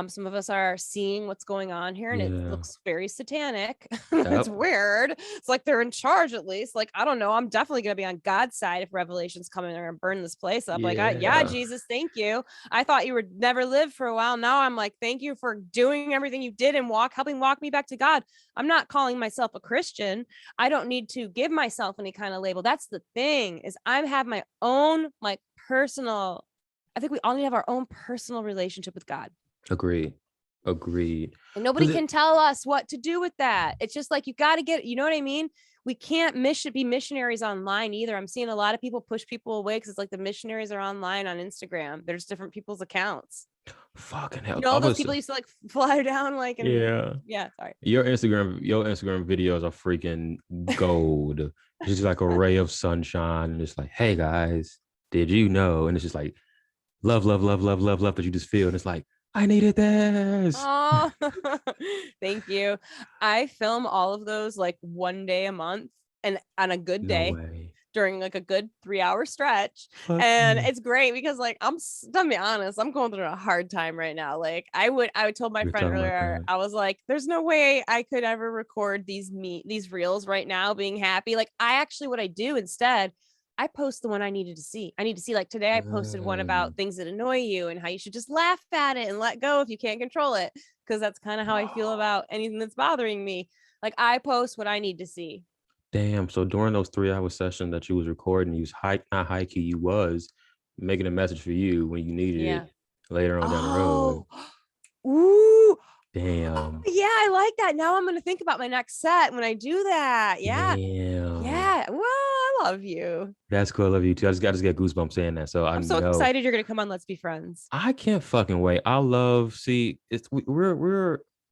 Some of us are seeing what's going on here, and it Yeah. looks very satanic. It's Yep. weird. It's like they're in charge, at least. Like, I don't know. I'm definitely gonna be on God's side if Revelation's coming. They're gonna burn this place up. Like, yeah, Yeah. Jesus, thank you. I thought you would never live for a while. Now I'm like, thank you for doing everything you did and helping walk me back to God. I'm not calling myself a Christian. I don't need to give myself any kind of label. That's the thing, is I have my own like personal. I think we all need to have our own personal relationship with God. Agreed. Agreed. And nobody can tell us what to do with that. It's just like, you got to get, you know what I mean? We can't be missionaries online either. I'm seeing a lot of people push people away because it's like the missionaries are online on Instagram. There's different people's accounts. Fucking hell. You know, all those people used to like fly down like, and yeah, sorry. Your Instagram videos are freaking gold. Just like a ray of sunshine. And it's like, hey guys, did you know? And it's just like love, love, love, love, love, love that you just feel. And it's like, I needed this. Oh, thank you. I film all of those like one day a month, and on a good No day way. during like a good 3-hour stretch. Fuck And yeah. it's great because like, to be honest, I'm going through a hard time right now. Like I told my We're friend talking about earlier, that. I was like, there's no way I could ever record these reels right now being happy. Like what I do instead, I post the one I needed to see. I need to see, like today I posted one about things that annoy you and how you should just laugh at it and let go if you can't control it. Cause that's kind of how I feel about anything that's bothering me. Like I post what I need to see. Damn. So during those 3 hour sessions that you was recording, you was not high key, you was making a message for you when you needed Yeah. it later on down the road. Oh, ooh. Damn. Yeah, I like that. Now I'm going to think about my next set when I do that. Yeah. Damn. Yeah. Well, I love you. That's cool. I love you too. I just get goosebumps saying that. So I I'm so know excited you're going to come on Let's Be Friends. I can't fucking wait. We're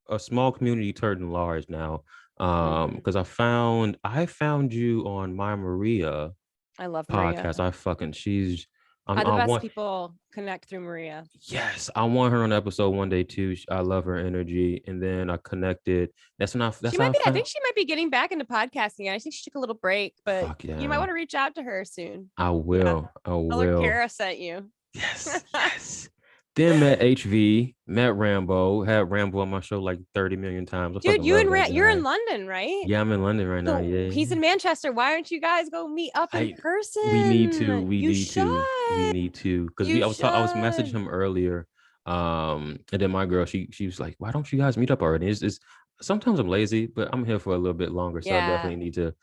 a small community turned large now. Because I found you on My Maria I love Maria. podcast. How the I best want people connect through Maria. yes, I want her on episode one day too. I love her energy. And then I connected. That's how I I found. think she might be getting back into podcasting. I think she took a little break, but Fuck you might yeah. want to reach out to her soon. I Yeah. will. I Tell her will. Kara sent you. Yes, yes. Then met HV, met Rambo, had Rambo on my show like 30 million times. I Dude, fucking love that you're in guy. London, right? Yeah, I'm in London right now. So Yeah. he's in Manchester. Why aren't you guys go meet up in We need to. person? We You need to. We should. need to. Because You I was messaging should. him earlier. And then my girl, she was like, why don't you guys meet up already? It's sometimes I'm lazy, but I'm here for a little bit longer. So I Yeah. definitely need to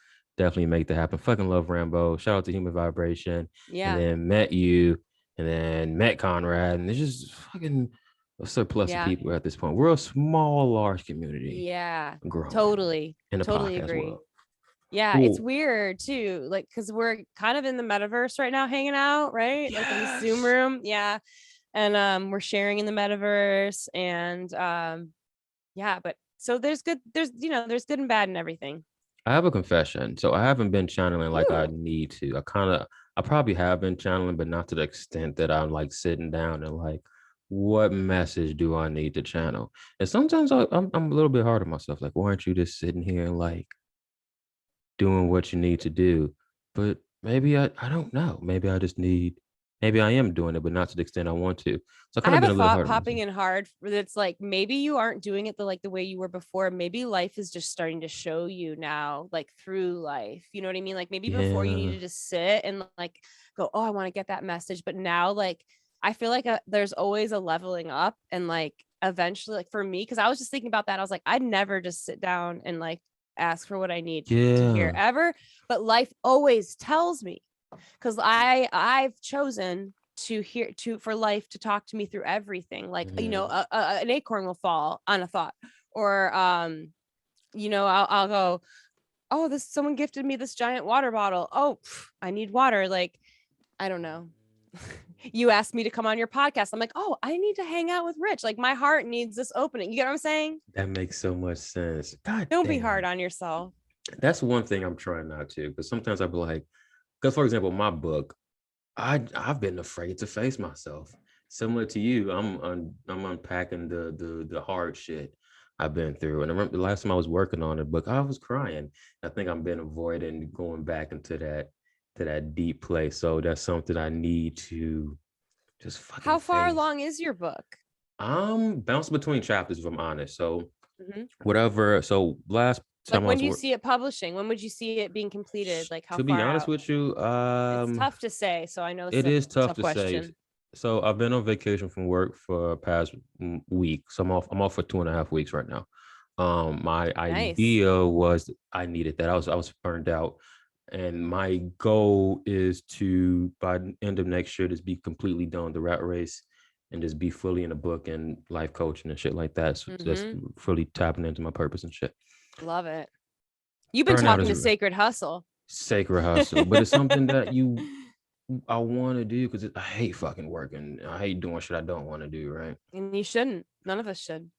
make that happen. Fucking love Rambo. Shout out to Human Vibration. And Yeah. then met you, and then met Conrad. And it's just fucking a surplus of Yeah. people at this point. We're a small, large community. Yeah. Growing Totally. in the Totally podcast agree. world. Yeah, it's Cool. weird too. Like, because we're kind of in the metaverse right now, hanging out, right? Like in the Zoom Yes. room. Yeah. And we're sharing in the metaverse. And yeah, but so there's good and bad in everything. I have a confession. So I haven't been channeling like I Ooh. need to. I probably have been channeling, but not to the extent that I'm like sitting down and like, what message do I need to channel? And sometimes I'm a little bit hard on myself. Like, why aren't you just sitting here and like doing what you need to do. But maybe I don't know. Maybe I am doing it, but not to the extent I want to. So I I kind of have been a a little thought hard on popping myself. in hard that's like maybe you aren't doing it the way you were before. Maybe life is just starting to show you now, like through life. You know what I mean? Like maybe before you Yeah. needed to sit and like go, oh, I want to get that message. But now, like, I feel like there's always a leveling up and like eventually, like for me, because I was just thinking about that. I was like, I'd never just sit down and like ask for what I need to hear Yeah. ever. But life always tells me because I've chosen to hear to for life to talk to me through everything, like Mhm. an acorn will fall on a thought, or I'll go, oh, this someone gifted me this giant water bottle, oh I need water, like I don't know. You asked me to come on your podcast, I'm like, oh, I need to hang out with Rich, like my heart needs this opening, you get what I'm saying? That makes so much sense. God Don't be hard damn. on yourself. That's one thing I'm trying not to, because sometimes I'll be like, because for example, my book, I've been afraid to face myself. Similar to you, I'm unpacking the hard shit I've been through. And I remember the last time I was working on a book, I was crying. I think I've been avoiding going back into that deep place. So that's something I need to just fucking How far face. along is your book? I'm bouncing between chapters if I'm honest. So Mm-hmm. whatever. So last Like time I when was do you see it publishing? When would you see it being completed? Like how to be far honest out? with you, It's tough to say, so I know this is it a is tough tough to say. question. So I've been on vacation from work for past week. So I'm off for 2.5 weeks right now. My Nice. idea was I needed that. I was burned out. And my goal is to by the end of next year just be completely done with the rat race and just be fully in the book and life coaching and shit like that. So just Mm-hmm. fully tapping into my purpose and shit. Love it. You've been Burnout talking is to a Sacred Hustle. sacred hustle, but it's something that I want to do because I hate fucking working. I hate doing shit I don't want to do. Right. And you shouldn't. None of us should.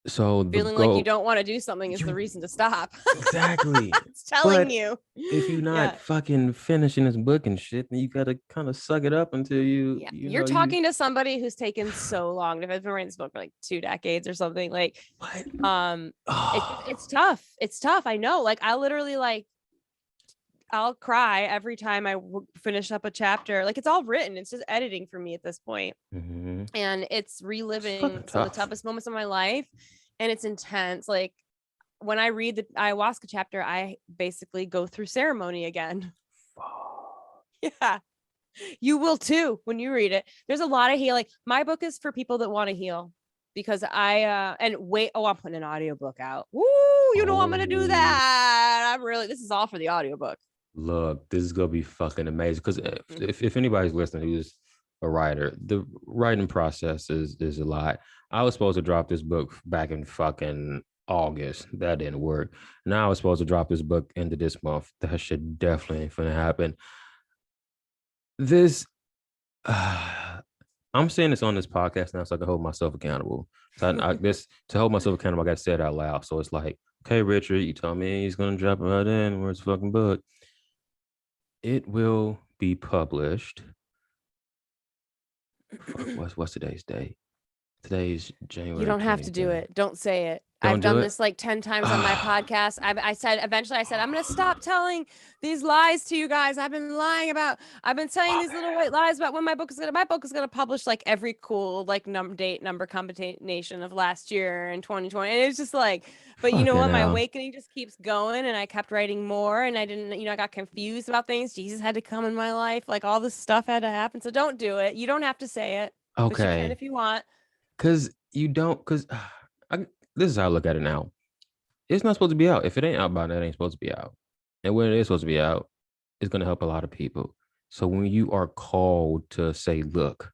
So the Feeling like you goal, don't want to do something is the you reason to stop. exactly. It's telling But you. if you're not Yeah. fucking finishing this book and shit, then you gotta kind of suck it up until you Yeah. you You're know you talking to somebody who's taken so long. If I've been writing this book for like 2 decades or something, like what? um it's Oh, tough. It's tough. I know. Like I literally like I'll cry every time I finish up a chapter. Like it's all written. It's just editing for me at this point. mhm. And it's It's reliving fucking some of the tough. toughest moments of my life. And it's intense. Like when I read the ayahuasca chapter, I basically go through ceremony again. Fuck. Yeah. You will too when you read it. There's a lot of healing. My book is for people that want to heal because and wait, oh, I'm putting an audiobook out. Woo, you know I'm gonna do Oh, that. This is all for the audiobook. look, this is gonna be fucking amazing. Because Mhm. if anybody's listening who's a writer, the writing process is a lot. I was supposed to drop this book back in fucking August. That didn't work. Now I was supposed to drop this book into this month. That shit definitely ain't gonna happen. This, I'm saying this on this podcast now, so I can hold myself accountable. So this to hold myself accountable, I got to say it out loud. So it's like, okay, Richard, you told me he's gonna drop it right in. Where's the fucking book? It will be published. Fuck, what's today's date? Today's You January don't have to do 23rd. it. Don't say it. I've Don't do done it. this like 10 times on my Ah, podcast. I said, eventually I said, I'm going to stop telling these lies to you guys. I've been saying these little white lies about when my book is going to publish like every cool, like number combination of last year and 2020. And it's just like, but you know fucking what? My hell. awakening just keeps going. And I kept writing more and I didn't, I got confused about things. Jesus had to come in my life. Like all this stuff had to happen. So don't do it. You don't have to say it, but you can Okay, if you want. because you don't. Because this is how I look at it now. It's not supposed to be out. If it ain't out by now, it ain't supposed to be out. And when it is supposed to be out, it's gonna help a lot of people. So when you are called to say, look,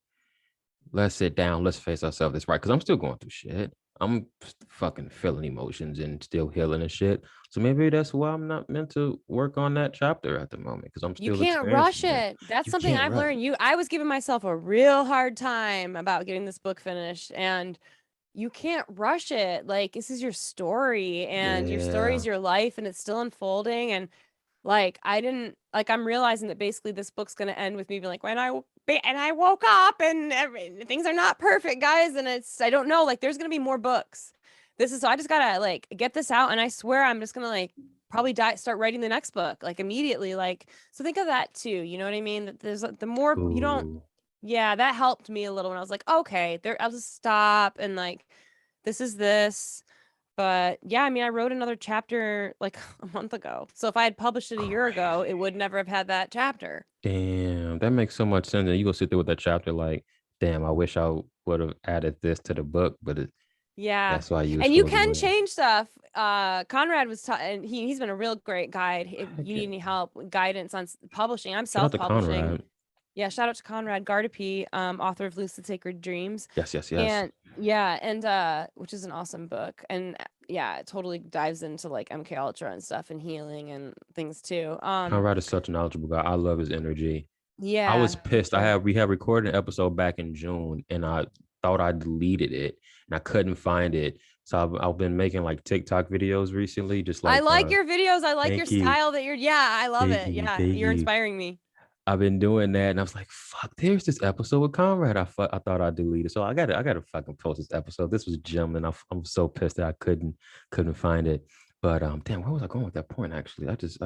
let's sit down, let's face ourselves. That's right. Because I'm still going through shit. I'm fucking feeling emotions and still healing and shit. So maybe that's why I'm not meant to work on that chapter at the moment because I'm You still can't rush experiencing it. it. That's You something can't I've rush. learned. I was giving myself a real hard time about getting this book finished, and you can't rush it. Like this is your story and your story is Yeah. your life and it's still unfolding. And like I didn't like I'm realizing that basically this book's gonna end with me being like and I woke up and things are not perfect, guys. And I don't know, like there's gonna be more books. This is so I just gotta like get this out and I swear I'm just gonna like probably start writing the next book like immediately. Like, so think of that too. You know what I mean? That there's the more you don't. Ooh. Yeah, that helped me a little when I was like, okay, there, I'll just stop and like, this is this. But yeah, I mean, I wrote another chapter like a month ago. So if I had published it a year ago, it would never have had that chapter. Damn, that makes so much sense. And you go sit there with that chapter like, damn, I wish I would have added this to the book, but Yeah. that's why you was And you supposed to can win. change stuff. Conrad was and he's been a real great guide. If Heck you yeah. need any help, guidance on publishing, I'm Shout out to self-publishing. Conrad. Yeah, shout out to Conrad Gardapi, author of Lucid Sacred Dreams. Yes, yes, yes. And yeah, and which is an awesome book. And yeah, it totally dives into like MK Ultra and stuff and healing and things too. Conrad is such a knowledgeable guy. I love his energy. I was Yeah, pissed. sure. We had recorded an episode back in June, and I thought I deleted it, and I couldn't find it. So I've been making like TikTok videos recently, just I like like your videos. I like your thank you, style that yeah, I love thank it. you, Yeah, thank you're you. inspiring me. I've been doing that, and I was like, "Fuck!" There's this episode with Conrad. I thought I deleted, so I gotta fucking post this episode. This was gem, and I'm so pissed that I couldn't find it. But damn, where was I going with that point? Actually, I just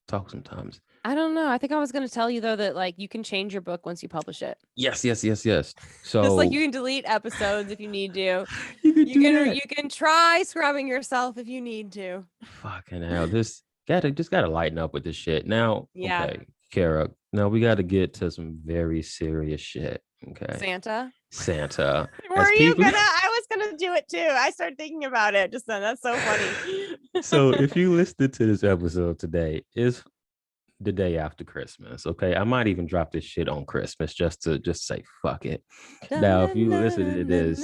talk sometimes. I don't know. I think I was going to tell you though that like you can change your book once you publish it. Yes, yes, yes, yes. Just like So you can delete episodes if you need to. you could do that. You can try scrubbing yourself if you need to. Fucking hell, this gotta lighten up with this shit. Now, Yeah. okay, Kara. Now we gotta get to some very serious shit. Okay. Santa. Santa. Were you gonna? I was gonna do it too. I started thinking about it just then. That's so funny. So if you listened to this episode today, is the day after Christmas. Okay. I might even drop this shit on Christmas just to say fuck it. Now, if you listen to this,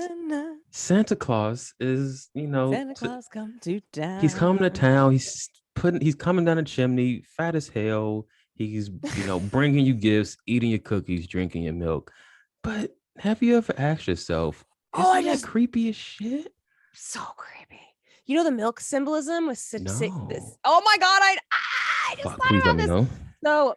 Santa Claus is, Santa Claus come to town. he's coming to town. He's coming down the chimney, fat as hell. He's, bringing you gifts, eating your cookies, drinking your milk. But have you ever asked yourself, isn't that creepy as shit? So creepy. You know the milk symbolism with No. this. Oh my god, I just thought Please about let me this. know. So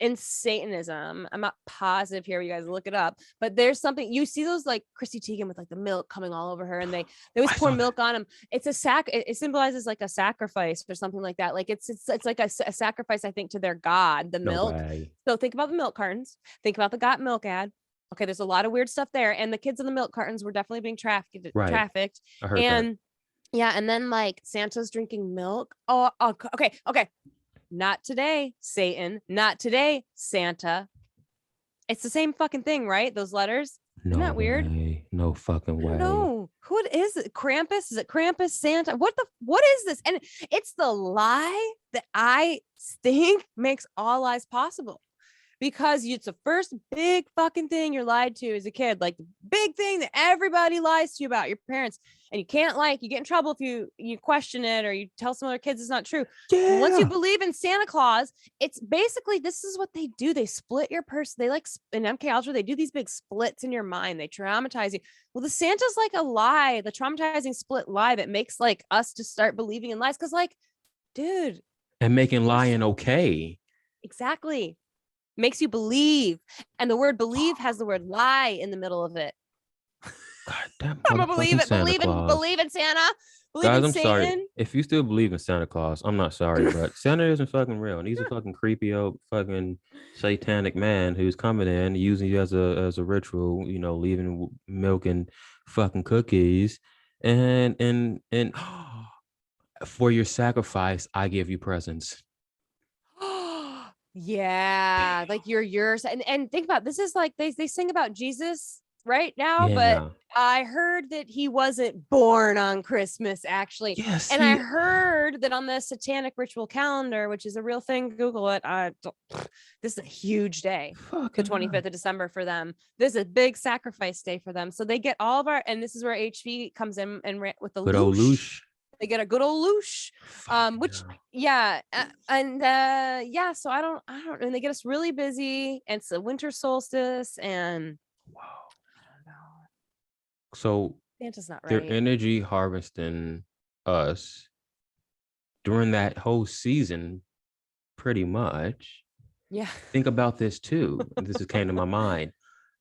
in Satanism, I'm not positive here, you guys look it up, but there's something you see those like Chrissy Teigen with like the milk coming all over her, and they always pour milk on them. It's it symbolizes like a sacrifice or something like that. Like it's like a sacrifice, I think, to their god, the milk. Way. So think about the milk cartons. Think about the got milk ad. Okay, there's a lot of weird stuff there, and the kids in the milk cartons were definitely being trafficked. I heard And that. yeah, and then like Santa's drinking milk. Oh, okay. Not today, Satan. Not today, Santa. It's the same fucking thing, right? Those letters. Isn't that weird? No fucking way. No. Who is it? Krampus? Is it Krampus? Santa? What is this? And it's the lie that I think makes all lies possible. Because it's the first big fucking thing you're lied to as a kid, like the big thing that everybody lies to you about, your parents, and you can't you get in trouble if you question it or you tell some other kids it's not true. Yeah. Once you believe in Santa Claus, it's basically, this is what they do. They split your person. They like in MK Ultra, they do these big splits in your mind. They traumatize you. Well, the Santa's like a lie, the traumatizing split lie that makes like us to start believing in lies. Cause like, dude. And making lying okay. Exactly. Makes you believe, and the word believe has the word lie in the middle of it. God damn, I'm gonna believe it. Believe in Santa. Believe Guys, in I'm Satan. sorry. If you still believe in Santa Claus, I'm not sorry, but Santa isn't fucking real, and he's a fucking creepy old fucking satanic man who's coming in, using you as a ritual, leaving milk and fucking cookies, and for your sacrifice, I give you presents. Yeah, like you're yours. And think about this, is like they sing about Jesus right now, but I heard that he wasn't born on Christmas, actually. Yes. And I heard that on the Satanic ritual calendar, which is a real thing, Google it. This is a huge day, the 25th of December for them. This is a big sacrifice day for them. So they get all of our, and this is where HV comes in and with the loosh. They get a good old loosh, so I don't, and they get us really busy, and it's the winter solstice, and wow, I don't know. So Santa's not right. They're energy harvesting us during that whole season, pretty much. Yeah. Think about this too. This just came to my mind.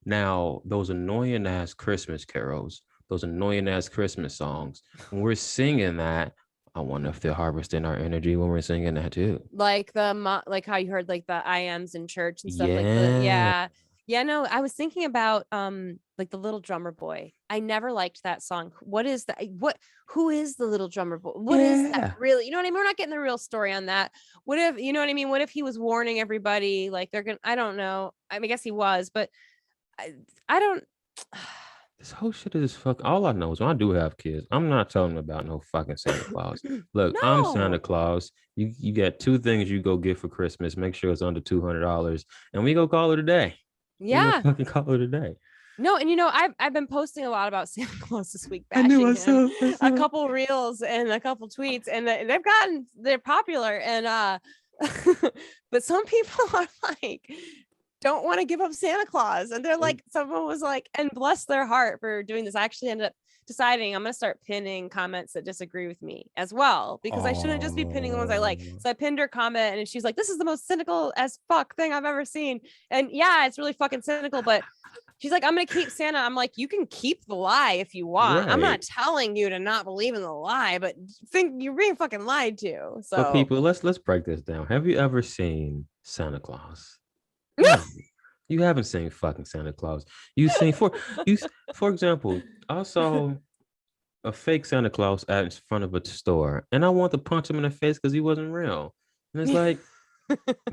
Now, those annoying ass Christmas carols, those annoying ass Christmas songs, when we're singing that, I wonder if they're harvesting our energy when we're singing that too. Like like how you heard like the I ams in church and stuff like Yeah. yeah. No, I was thinking about like the Little Drummer Boy. I never liked that song. What is that? Who is the Little Drummer Boy? What is that Yeah. really? You know what I mean? We're not getting the real story on that. What if, you know what I mean? What if he was warning everybody like they're gonna, I don't know. I mean, I guess he was, but I don't. This whole shit is all I know is when I do have kids, I'm not telling them about no fucking Santa Claus. Look, I'm Santa No. Claus. You get two things you go get for Christmas. Make sure it's under $200, and we go call it a day. We go Yeah. fucking call it a day. No, and you know, I've been posting a lot about Santa Claus this week, I knew bashing him, I a saw. couple reels and a couple tweets, and they're popular, and but some people are like, don't want to give up Santa Claus, and they're like, someone was like, and bless their heart for doing this. I actually ended up deciding I'm gonna start pinning comments that disagree with me as well, because I shouldn't just be pinning the ones I like. So I pinned her comment, and she's like, this is the most cynical as fuck thing I've ever seen, and yeah, it's really fucking cynical, but she's like, I'm going to keep Santa. I'm like, you can keep the lie if you want. I'm not telling you to not believe in the lie, but think you're being fucking lied to. So, But people, let's break this down. Have you ever seen Santa Claus? No, you haven't seen fucking Santa Claus. You seen for example, I saw a fake Santa Claus out in front of a store, and I want to punch him in the face because he wasn't real. And it's like,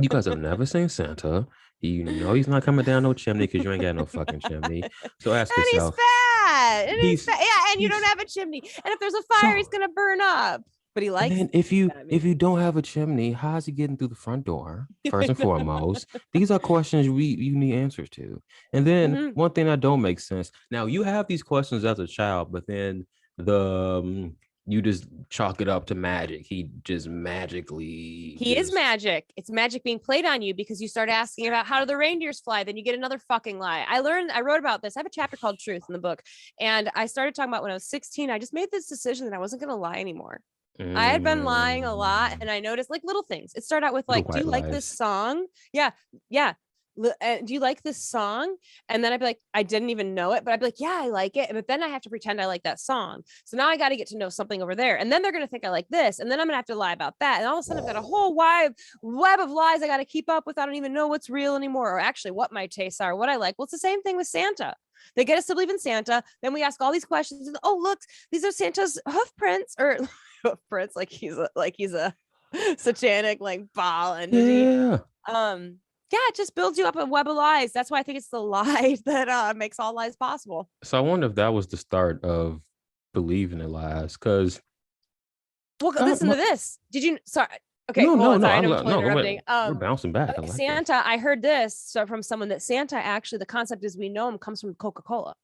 you guys have never seen Santa. You know he's not coming down no chimney because you ain't got no fucking chimney. So ask and yourself, he's fat. And he's yeah, and you don't have a chimney. And if there's a fire, he's gonna burn up. But he likes. And if you don't have a chimney, how's he getting through the front door? First and foremost, these are questions you need answers to. And then one thing that don't make sense. Now you have these questions as a child, but then you just chalk it up to magic. He just magically. He is magic. It's magic being played on you because you start asking about how do the reindeers fly. Then you get another fucking lie. I wrote about this. I have a chapter called Truth in the book. And I started talking about when I was 16. I just made this decision that I wasn't going to lie anymore. I had been lying a lot, and I noticed like little things. It started out with like, do you like this song? Yeah. Do you like this song? And then I'd be like, I didn't even know it, but I'd be like, yeah, I like it. But then I have to pretend I like that song. So now I got to get to know something over there. And then they're going to think I like this. And then I'm going to have to lie about that. And all of a sudden I've got a whole web of lies I got to keep up with. I don't even know what's real anymore, or actually what my tastes are, what I like. Well, it's the same thing with Santa. They get us to believe in Santa. Then we ask all these questions. And, oh, look, these are Santa's hoof prints, or hoof prints, like he's a satanic like ball entity. Yeah, it just builds you up a web of lies. That's why I think it's the lie that makes all lies possible. So I wonder if that was the start of believing in lies, because. Well, listen to this. Did you? Sorry. Okay. No. We're bouncing back. Like Santa. I heard this from someone that Santa actually, the concept as we know him comes from Coca-Cola.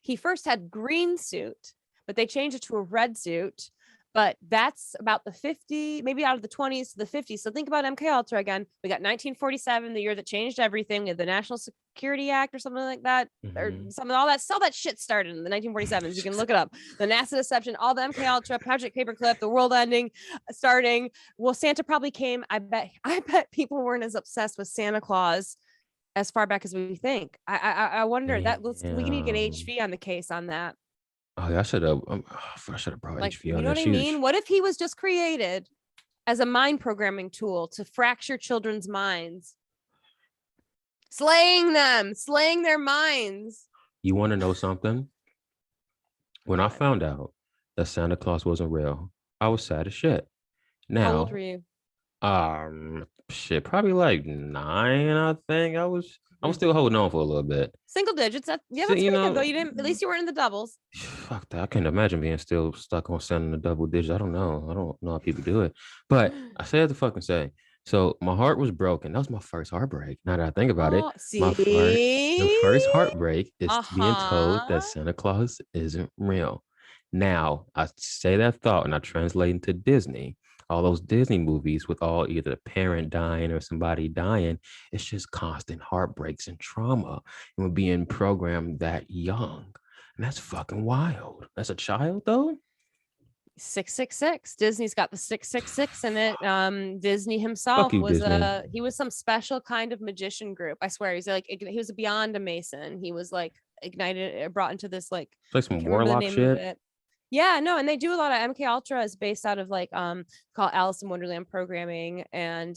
He first had green suit, but they changed it to a red suit. But that's about the 50, maybe out of the 20s to the 50s. So think about MK Ultra again. We got 1947, the year that changed everything. We had the National Security Act or something like that, or something. All that shit started in the 1947s. You can look it up. The NASA deception, all the MK Ultra, Project Paperclip, the world ending, starting. Well, Santa probably came. I bet people weren't as obsessed with Santa Claus as far back as we think. I wonder that we need to get HV on the case on that. Oh, yeah, I should have brought like, HV you on know that. what I mean? What if he was just created as a mind programming tool to fracture children's minds, slaying their minds? You want to know something? When I found out that Santa Claus wasn't real, I was sad as shit. Now, how old were you? Probably like 9. I think I was still holding on for a little bit. Single digits. That's pretty good though. You didn't. At least you weren't in the doubles. Fuck that! I can't imagine being still stuck on sending the double digits. I don't know how people do it. But I said to fucking say. So my heart was broken. That was my first heartbreak. Now that I think about it, the first heartbreak is being told that Santa Claus isn't real. Now I say that thought and I translate into Disney. All those Disney movies with all either a parent dying or somebody dying, it's just constant heartbreaks and trauma. And we're being programmed that young. And that's fucking wild. As a child, though? 666. Disney's got the 666 in it. Disney himself he was some special kind of magician group. I swear, he was beyond a Mason. He was like ignited, brought into this like some warlock shit. Yeah, no, and they do a lot of MK Ultra is based out of like called Alice in Wonderland programming, and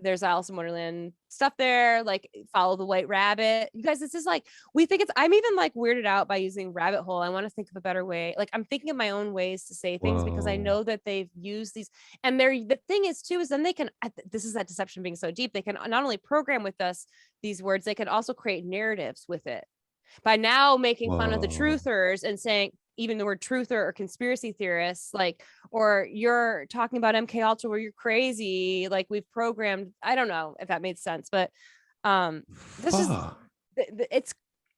there's Alice in Wonderland stuff there, like Follow the White Rabbit. You guys, this is like we think it's I'm even like weirded out by using rabbit hole. I want to think of a better way. Like I'm thinking of my own ways to say things because I know that they've used these, and they're the thing is too is then they can this is that deception being so deep, they can not only program with us these words, they can also create narratives with it by now making fun of the truthers and saying even the word truther or conspiracy theorists, like, or you're talking about MK Ultra where you're crazy, like we've programmed. I don't know if that made sense, but this is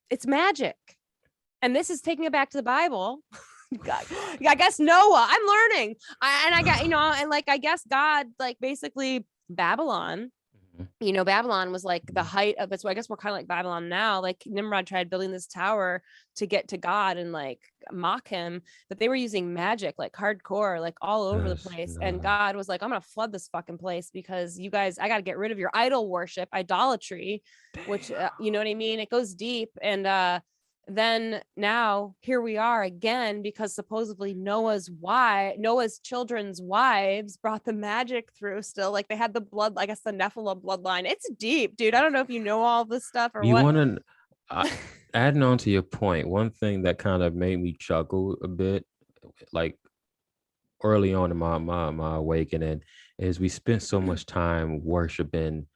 it's magic, and this is taking it back to the Bible. I guess Noah. I'm learning, and I got and like I guess God, like basically Babylon. Babylon was like the height of it. So I guess we're kind of like Babylon now. Like Nimrod tried building this tower to get to God and like mock him, but they were using magic, like hardcore, like all over the place. And God was like, I'm going to flood this fucking place because you guys, I got to get rid of your idol worship, idolatry, which, you know what I mean? It goes deep. And, then now here we are again, because supposedly Noah's children's wives brought the magic through still. Like they had the blood, I guess the Nephilim bloodline. It's deep, dude. I don't know if you know all this stuff or what. Want to adding on to your point, one thing that kind of made me chuckle a bit, like early on in my awakening, is we spent so much time worshiping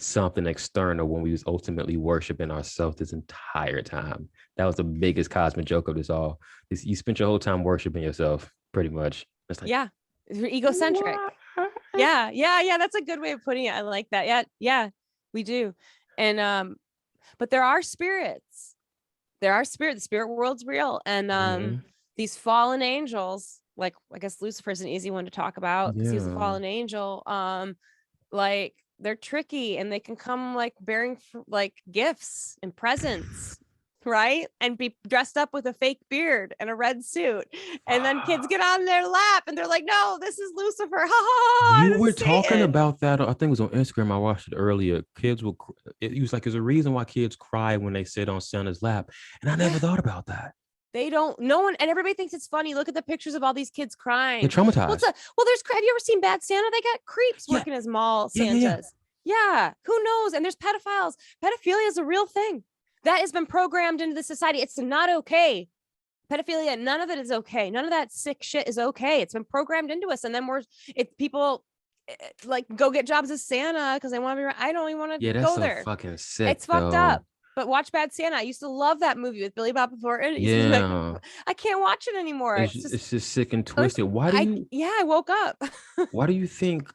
something external when we was ultimately worshiping ourselves this entire time. That was the biggest cosmic joke of this all. You spent your whole time worshiping yourself, pretty much. It's like, yeah, you're egocentric. What? Yeah. That's a good way of putting it. I like that. Yeah, we do. And but there are spirits. The spirit world's real, and these fallen angels, like I guess Lucifer's an easy one to talk about because he's a fallen angel. Like they're tricky, and they can come like bearing like gifts and presents, right? And be dressed up with a fake beard and a red suit, and then kids get on their lap and they're like, "No, this is Lucifer!" Ha ha! You were talking about that. I think it was on Instagram. I watched it earlier. Kids will. It was like there's a reason why kids cry when they sit on Santa's lap, and I never thought about that. They don't. No one, and everybody thinks it's funny. Look at the pictures of all these kids crying. They're traumatized. Well, there's. Have you ever seen Bad Santa? They got creeps working as mall Santas. Yeah. Who knows? And there's pedophiles. Pedophilia is a real thing that has been programmed into the society. It's not okay. Pedophilia, none of it is okay. None of that sick shit is okay. It's been programmed into us, and then people like go get jobs as Santa because they want to be. I don't even want to go there. Fucking sick. It's fucked up. But watch Bad Santa. I used to love that movie with Billy Bob Thornton. Like, I can't watch it anymore. It's just sick and twisted. Why do you? I woke up. Why do you think?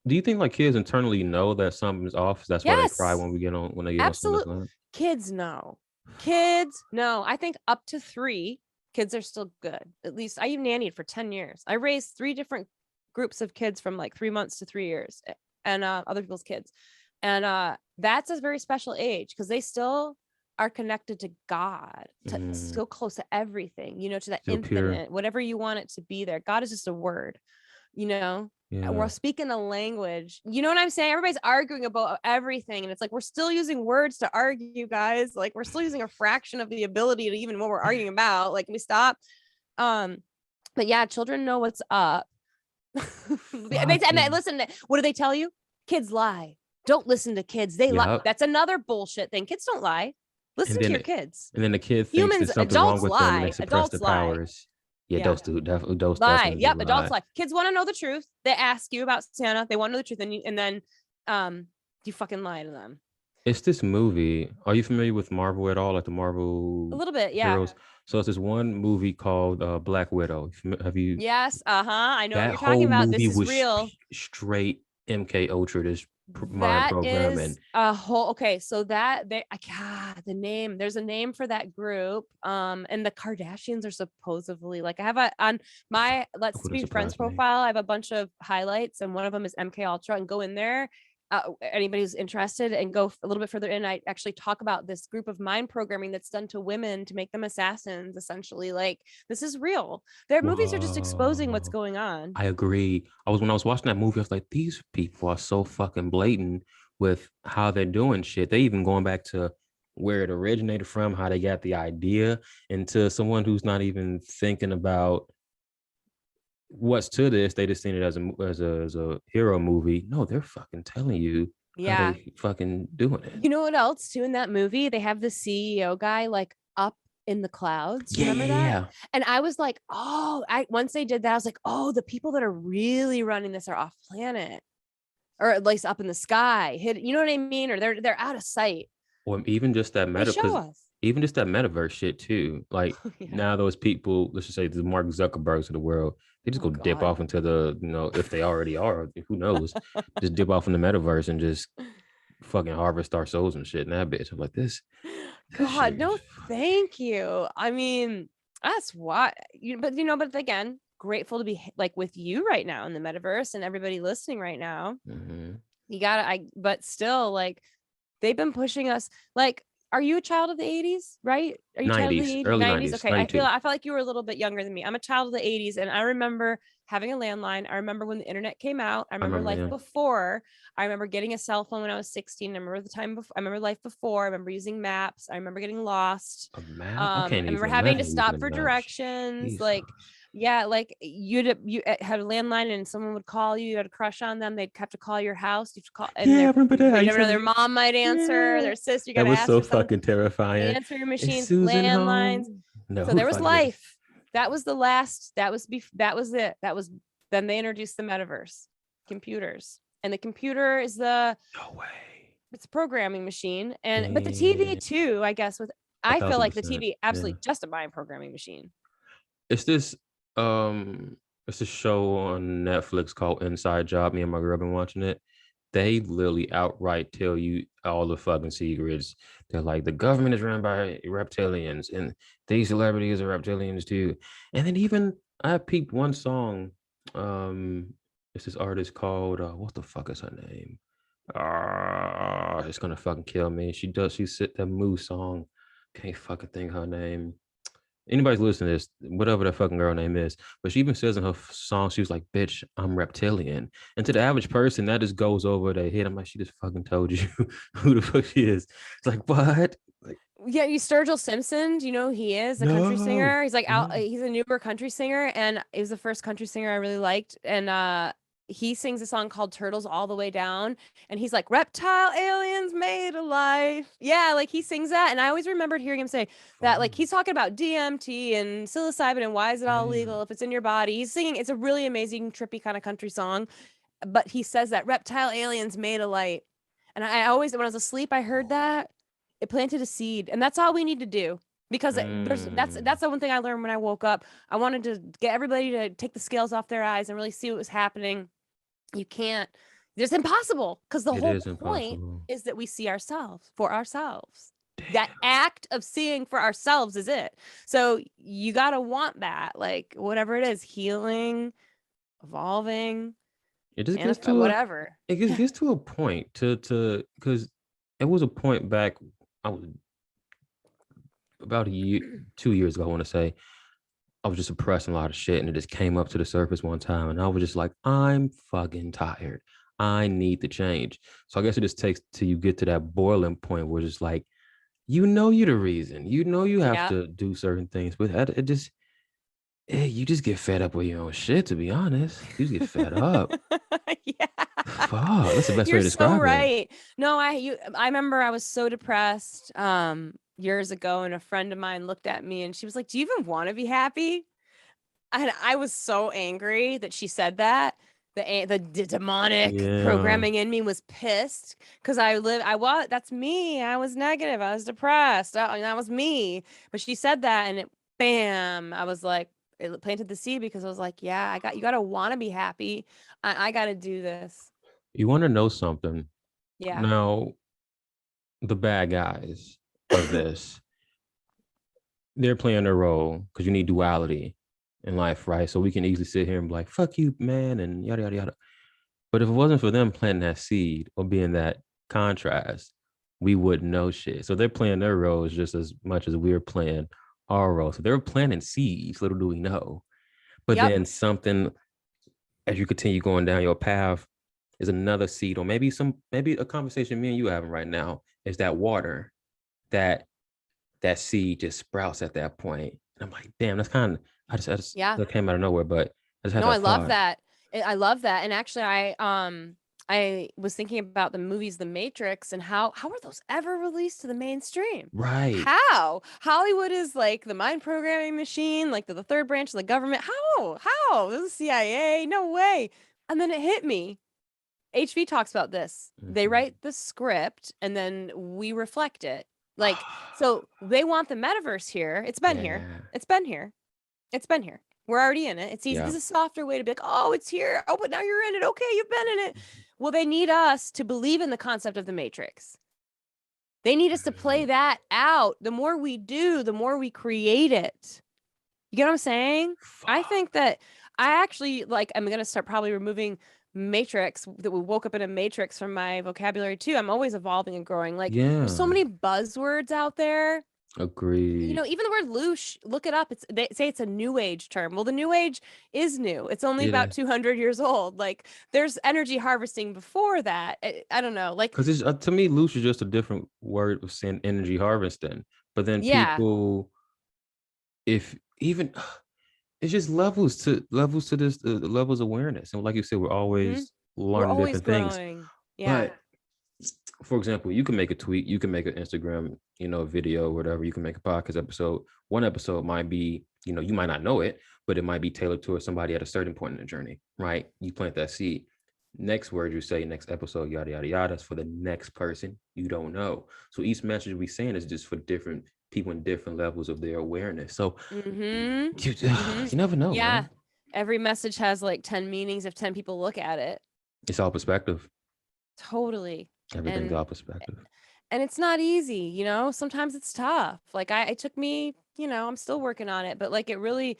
Do you think like kids internally know that something's off? That's why they cry when they get absolutely. On kids know. I think up to 3 kids are still good. At least I even nannied for 10 years. I raised 3 different groups of kids from like 3 months to 3 years, and other people's kids. And that's a very special age because they still are connected to God, still close to everything, to that still infinite, pure. Whatever you want it to be there. God is just a word, We're speaking a language. You know what I'm saying? Everybody's arguing about everything. And it's like, we're still using words to argue, guys. Like we're still using a fraction of the ability to even what we're arguing about. Like, can we stop? But yeah, children know what's up. and they listen, what do they tell you? Kids lie. Don't listen to kids. They lie. That's another bullshit thing. Kids don't lie. Listen to your kids. And then the kid thinks there's something wrong with them and they suppress their powers. Yeah, adults do. Adults lie. Yep, adults lie. Kids want to know the truth. They ask you about Santa. They want to know the truth, and then you fucking lie to them. It's this movie. Are you familiar with Marvel at all? Like the Marvel? A little bit, yeah. Heroes? So it's this one movie called Black Widow. Have you? Yes. I know what you're talking about. This is real. Straight MK Ultra. This mind programming. Okay, so there's a name for that group, and the Kardashians are supposedly like, I have on my Let's Be Friends profile, I have a bunch of highlights, and one of them is MK Ultra, and go in there, anybody who's interested, and go a little bit further in. I actually talk about this group of mind programming that's done to women to make them assassins, essentially. Like, this is real. Their movies are just exposing what's going on. I agree. When I was watching that movie, I was like, these people are so fucking blatant with how they're doing shit. They even going back to where it originated from, how they got the idea, into someone who's not even thinking about what's to this. They just seen it as a hero movie. No, they're fucking telling you how they fucking doing it. You know what else too in that movie? They have the CEO guy like up in the clouds. Remember that? Yeah. And I was like, oh, once they did that, I was like, oh, the people that are really running this are off planet, or at least up in the sky. You know what I mean? Or they're out of sight. Or even just that They show us. even just that metaverse shit too. Like now those people, let's just say the Mark Zuckerbergs of the world, they just go dip off into the, if they already are, who knows, just dip off in the metaverse and just fucking harvest our souls and shit in that bitch. I'm like, this God, no, thank you. I mean, that's why, but again, grateful to be like with you right now in the metaverse and everybody listening right now. Mm-hmm. But still, like, they've been pushing us. Like, are you a child of the 80s, right? Are you 90s, child of the 80s? early 90s? Okay. 92. I felt like you were a little bit younger than me. I'm a child of the 80s, and I remember having a landline. I remember when the internet came out. I remember life before. I remember getting a cell phone when I was 16. I remember the time before. I remember life before. I remember using maps. I remember getting lost. A map? I remember having to stop for directions. Like, yeah, like you had a landline and someone would call you. You had a crush on them. They'd have to call your house. You have to call, and I remember that. You never know, their mom might answer, their sister. You gotta that was ask so for something. fucking terrifying. Answering machines, landlines. No, so there was life. That was the last. That was it. That was then they introduced the metaverse, computers, and the computer is the no way. It's a programming machine, but the TV too. I guess I feel like the TV absolutely just a mind programming machine. It's this it's a show on Netflix called Inside Job. Me and my girl have been watching it. They literally outright tell you all the fucking secrets. They're like, the government is run by reptilians, and these celebrities are reptilians too. And then even I peeped one song. It's this artist called what the fuck is her name? It's gonna fucking kill me. She sit that Moose song. Can't fucking think her name. Anybody's listening to this, whatever the fucking girl name is, but she even says in her song, she was like, bitch, I'm reptilian. And to the average person, that just goes over their head. I'm like, she just fucking told you who the fuck she is. It's like, what? Like, yeah, you Sturgill Simpson. Do you know who he is? A country singer. He's like he's a newer country singer, and he was the first country singer I really liked. And he sings a song called Turtles All the Way Down, and he's like, reptile aliens made of life. Yeah, like he sings that, and I always remembered hearing him say that, like he's talking about DMT and psilocybin and why is it all legal if it's in your body. He's singing, it's a really amazing trippy kind of country song, but he says that reptile aliens made of light. And I always, when I was asleep, I heard that. It planted a seed, and that's all we need to do. Because that's the one thing I learned when I woke up. I wanted to get everybody to take the scales off their eyes and really see what was happening. You can't. It's impossible, because the whole point is that we see ourselves for ourselves. Damn. That act of seeing for ourselves is it. So you gotta want that, like whatever it is, healing, evolving. It just gets to whatever. It gets to a point to because it was a point back. I was about 2 years ago, I want to say. I was just suppressing a lot of shit, and it just came up to the surface one time, and I was just like, I'm fucking tired. I need to change. So I guess it just takes till you get to that boiling point where it's just like, you're the reason. You have to do certain things, but it just, you just get fed up with your own shit, to be honest. You just get fed up. Yeah. Fuck, that's the best way to describe it. You're so right. No, I remember I was so depressed years ago, and a friend of mine looked at me and she was like, do you even want to be happy? And I was so angry that she said that. The demonic programming in me was pissed, because that's me. I was negative. I was depressed. That was me. But she said that, and bam, I was like, it planted the seed, because I was like, yeah, you got to want to be happy. I got to do this. You want to know something? Yeah. Now, the bad guys of this, they're playing their role, because you need duality in life, right? So we can easily sit here and be like, fuck you, man, and yada, yada, yada. But if it wasn't for them planting that seed or being that contrast, we wouldn't know shit. So they're playing their roles just as much as we're playing our role. So they're planting seeds, little do we know. But then something, as you continue going down your path, is another seed, or maybe a conversation me and you having right now is that water that seed just sprouts at that point. And I'm like, damn, that's kind of, I just that came out of nowhere, but I just had that I love thought. that. I love that. And actually, I was thinking about the movies The Matrix and how were those ever released to the mainstream? Right. How? Hollywood is like the mind programming machine, like the third branch of the government. How? This is CIA? No way. And then it hit me. HV talks about this. They write the script and then we reflect it. Like, so they want the metaverse here. It's been here. It's been here. It's been here. We're already in it. It's easy. This is a softer way to be like, oh, it's here. Oh, but now you're in it. Okay, you've been in it. Well, they need us to believe in the concept of the Matrix. They need us to play that out. The more we do, the more we create it. You get what I'm saying? I think that I actually I'm going to start probably removing matrix, that we woke up in a matrix, from my vocabulary too. I'm always evolving and growing. Like there's so many buzzwords out there. Agreed. You know, even the word loosh, look it up. They say it's a new age term. Well, the new age is new. It's only about 200 years old. Like there's energy harvesting before that. I don't know. Like, because it's to me, loosh is just a different word of saying energy harvesting. But then people, if even it's just levels to this levels of awareness, and like you said, we're always learning different growing. things. But for example, you can make a tweet, you can make an Instagram, video, whatever. You can make a podcast episode. One episode might be, you might not know it, but it might be tailored towards somebody at a certain point in the journey, right? You plant that seed. Next word you say, next episode, yada yada yada, is for the next person you don't know. So each message we saying is just for different people in different levels of their awareness. So you never know. Man. Every message has like 10 meanings if 10 people look at it. It's all perspective. Totally. Everything's all perspective. And it's not easy, sometimes it's tough. Like it took me, I'm still working on it, but like it really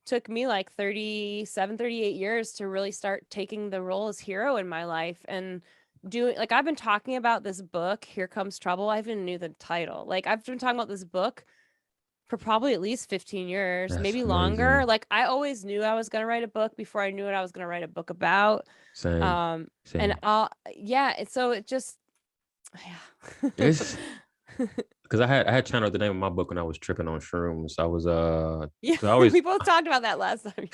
took me like 37, 38 years to really start taking the role as hero in my life and doing, like, I've been talking about this book, Here Comes Trouble. I even knew the title. Like I've been talking about this book for probably at least 15 years, That's maybe amazing. Longer. Like I always knew I was going to write a book before I knew what I was going to write a book about. Same. And so it just, it's because I had channeled the name of my book when I was tripping on shrooms. I was we both talked about that last time.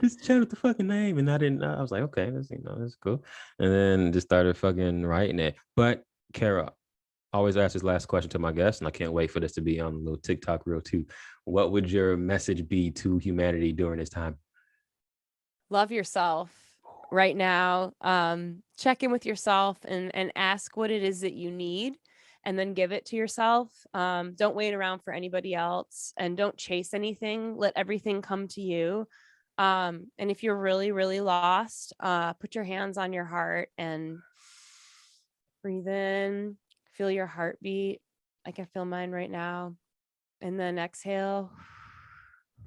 Just channeled the fucking name, and I was like, okay, that's cool, and then just started fucking writing it. But Kara, I always ask this last question to my guests, and I can't wait for this to be on a little TikTok reel too. What would your message be to humanity during this time? Love yourself right now. Check in with yourself and ask what it is that you need, and then give it to yourself. Don't wait around for anybody else, and don't chase anything. Let everything come to you. And if you're really, really lost, put your hands on your heart and breathe in. Feel your heartbeat. I can feel mine right now. And then exhale.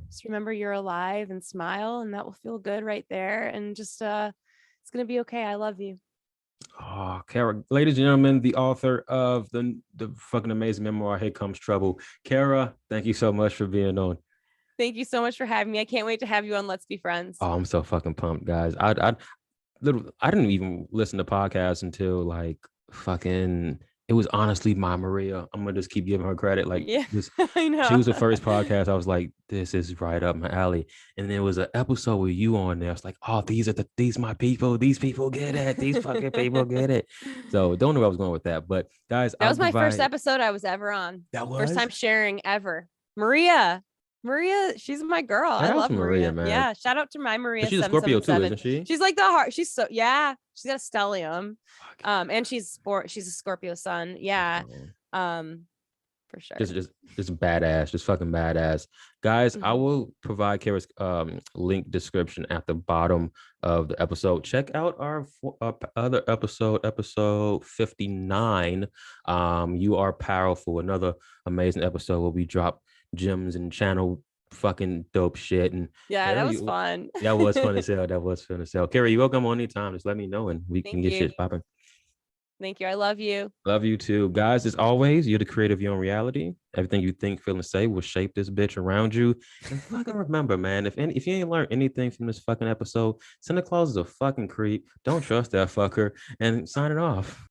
Just remember you're alive and smile, and that will feel good right there. And just, it's going to be okay. I love you. Oh, Kara, ladies and gentlemen, the author of the fucking amazing memoir, Here Comes Trouble. Kara, thank you so much for being on. Thank you so much for having me. I can't wait to have you on Let's Be Friends. Oh, I'm so fucking pumped, guys. I didn't even listen to podcasts until like fucking, it was honestly my Maria. I'm gonna just keep giving her credit. Like, I know. She was the first podcast. I was like, this is right up my alley. And there was an episode with you on there. It's like, oh, these my people. These people get it. These fucking people get it. So don't know where I was going with that. But guys, that was my first episode I was ever on. That was first time sharing ever. Maria, she's my girl. I love Maria, man. Yeah, shout out to my Maria. But she's a Scorpio too, isn't she? She's like the heart. She's got a stellium, and she's a Scorpio sun. Yeah, for sure. Just badass, just fucking badass, guys. I will provide Kara's link description at the bottom of the episode. Check out our other episode 59. You Are Powerful, another amazing episode where we drop gems and channel fucking dope shit. And that was fun. That was fun to sell. Kara, you're welcome on anytime. Just let me know and we can get shit popping. Thank you. I love you. Love you too. Guys, as always, you're the creator of your own reality. Everything you think, feel, and say will shape this bitch around you. And fucking remember, man, if you ain't learned anything from this fucking episode, Santa Claus is a fucking creep. Don't trust that fucker. And sign it off.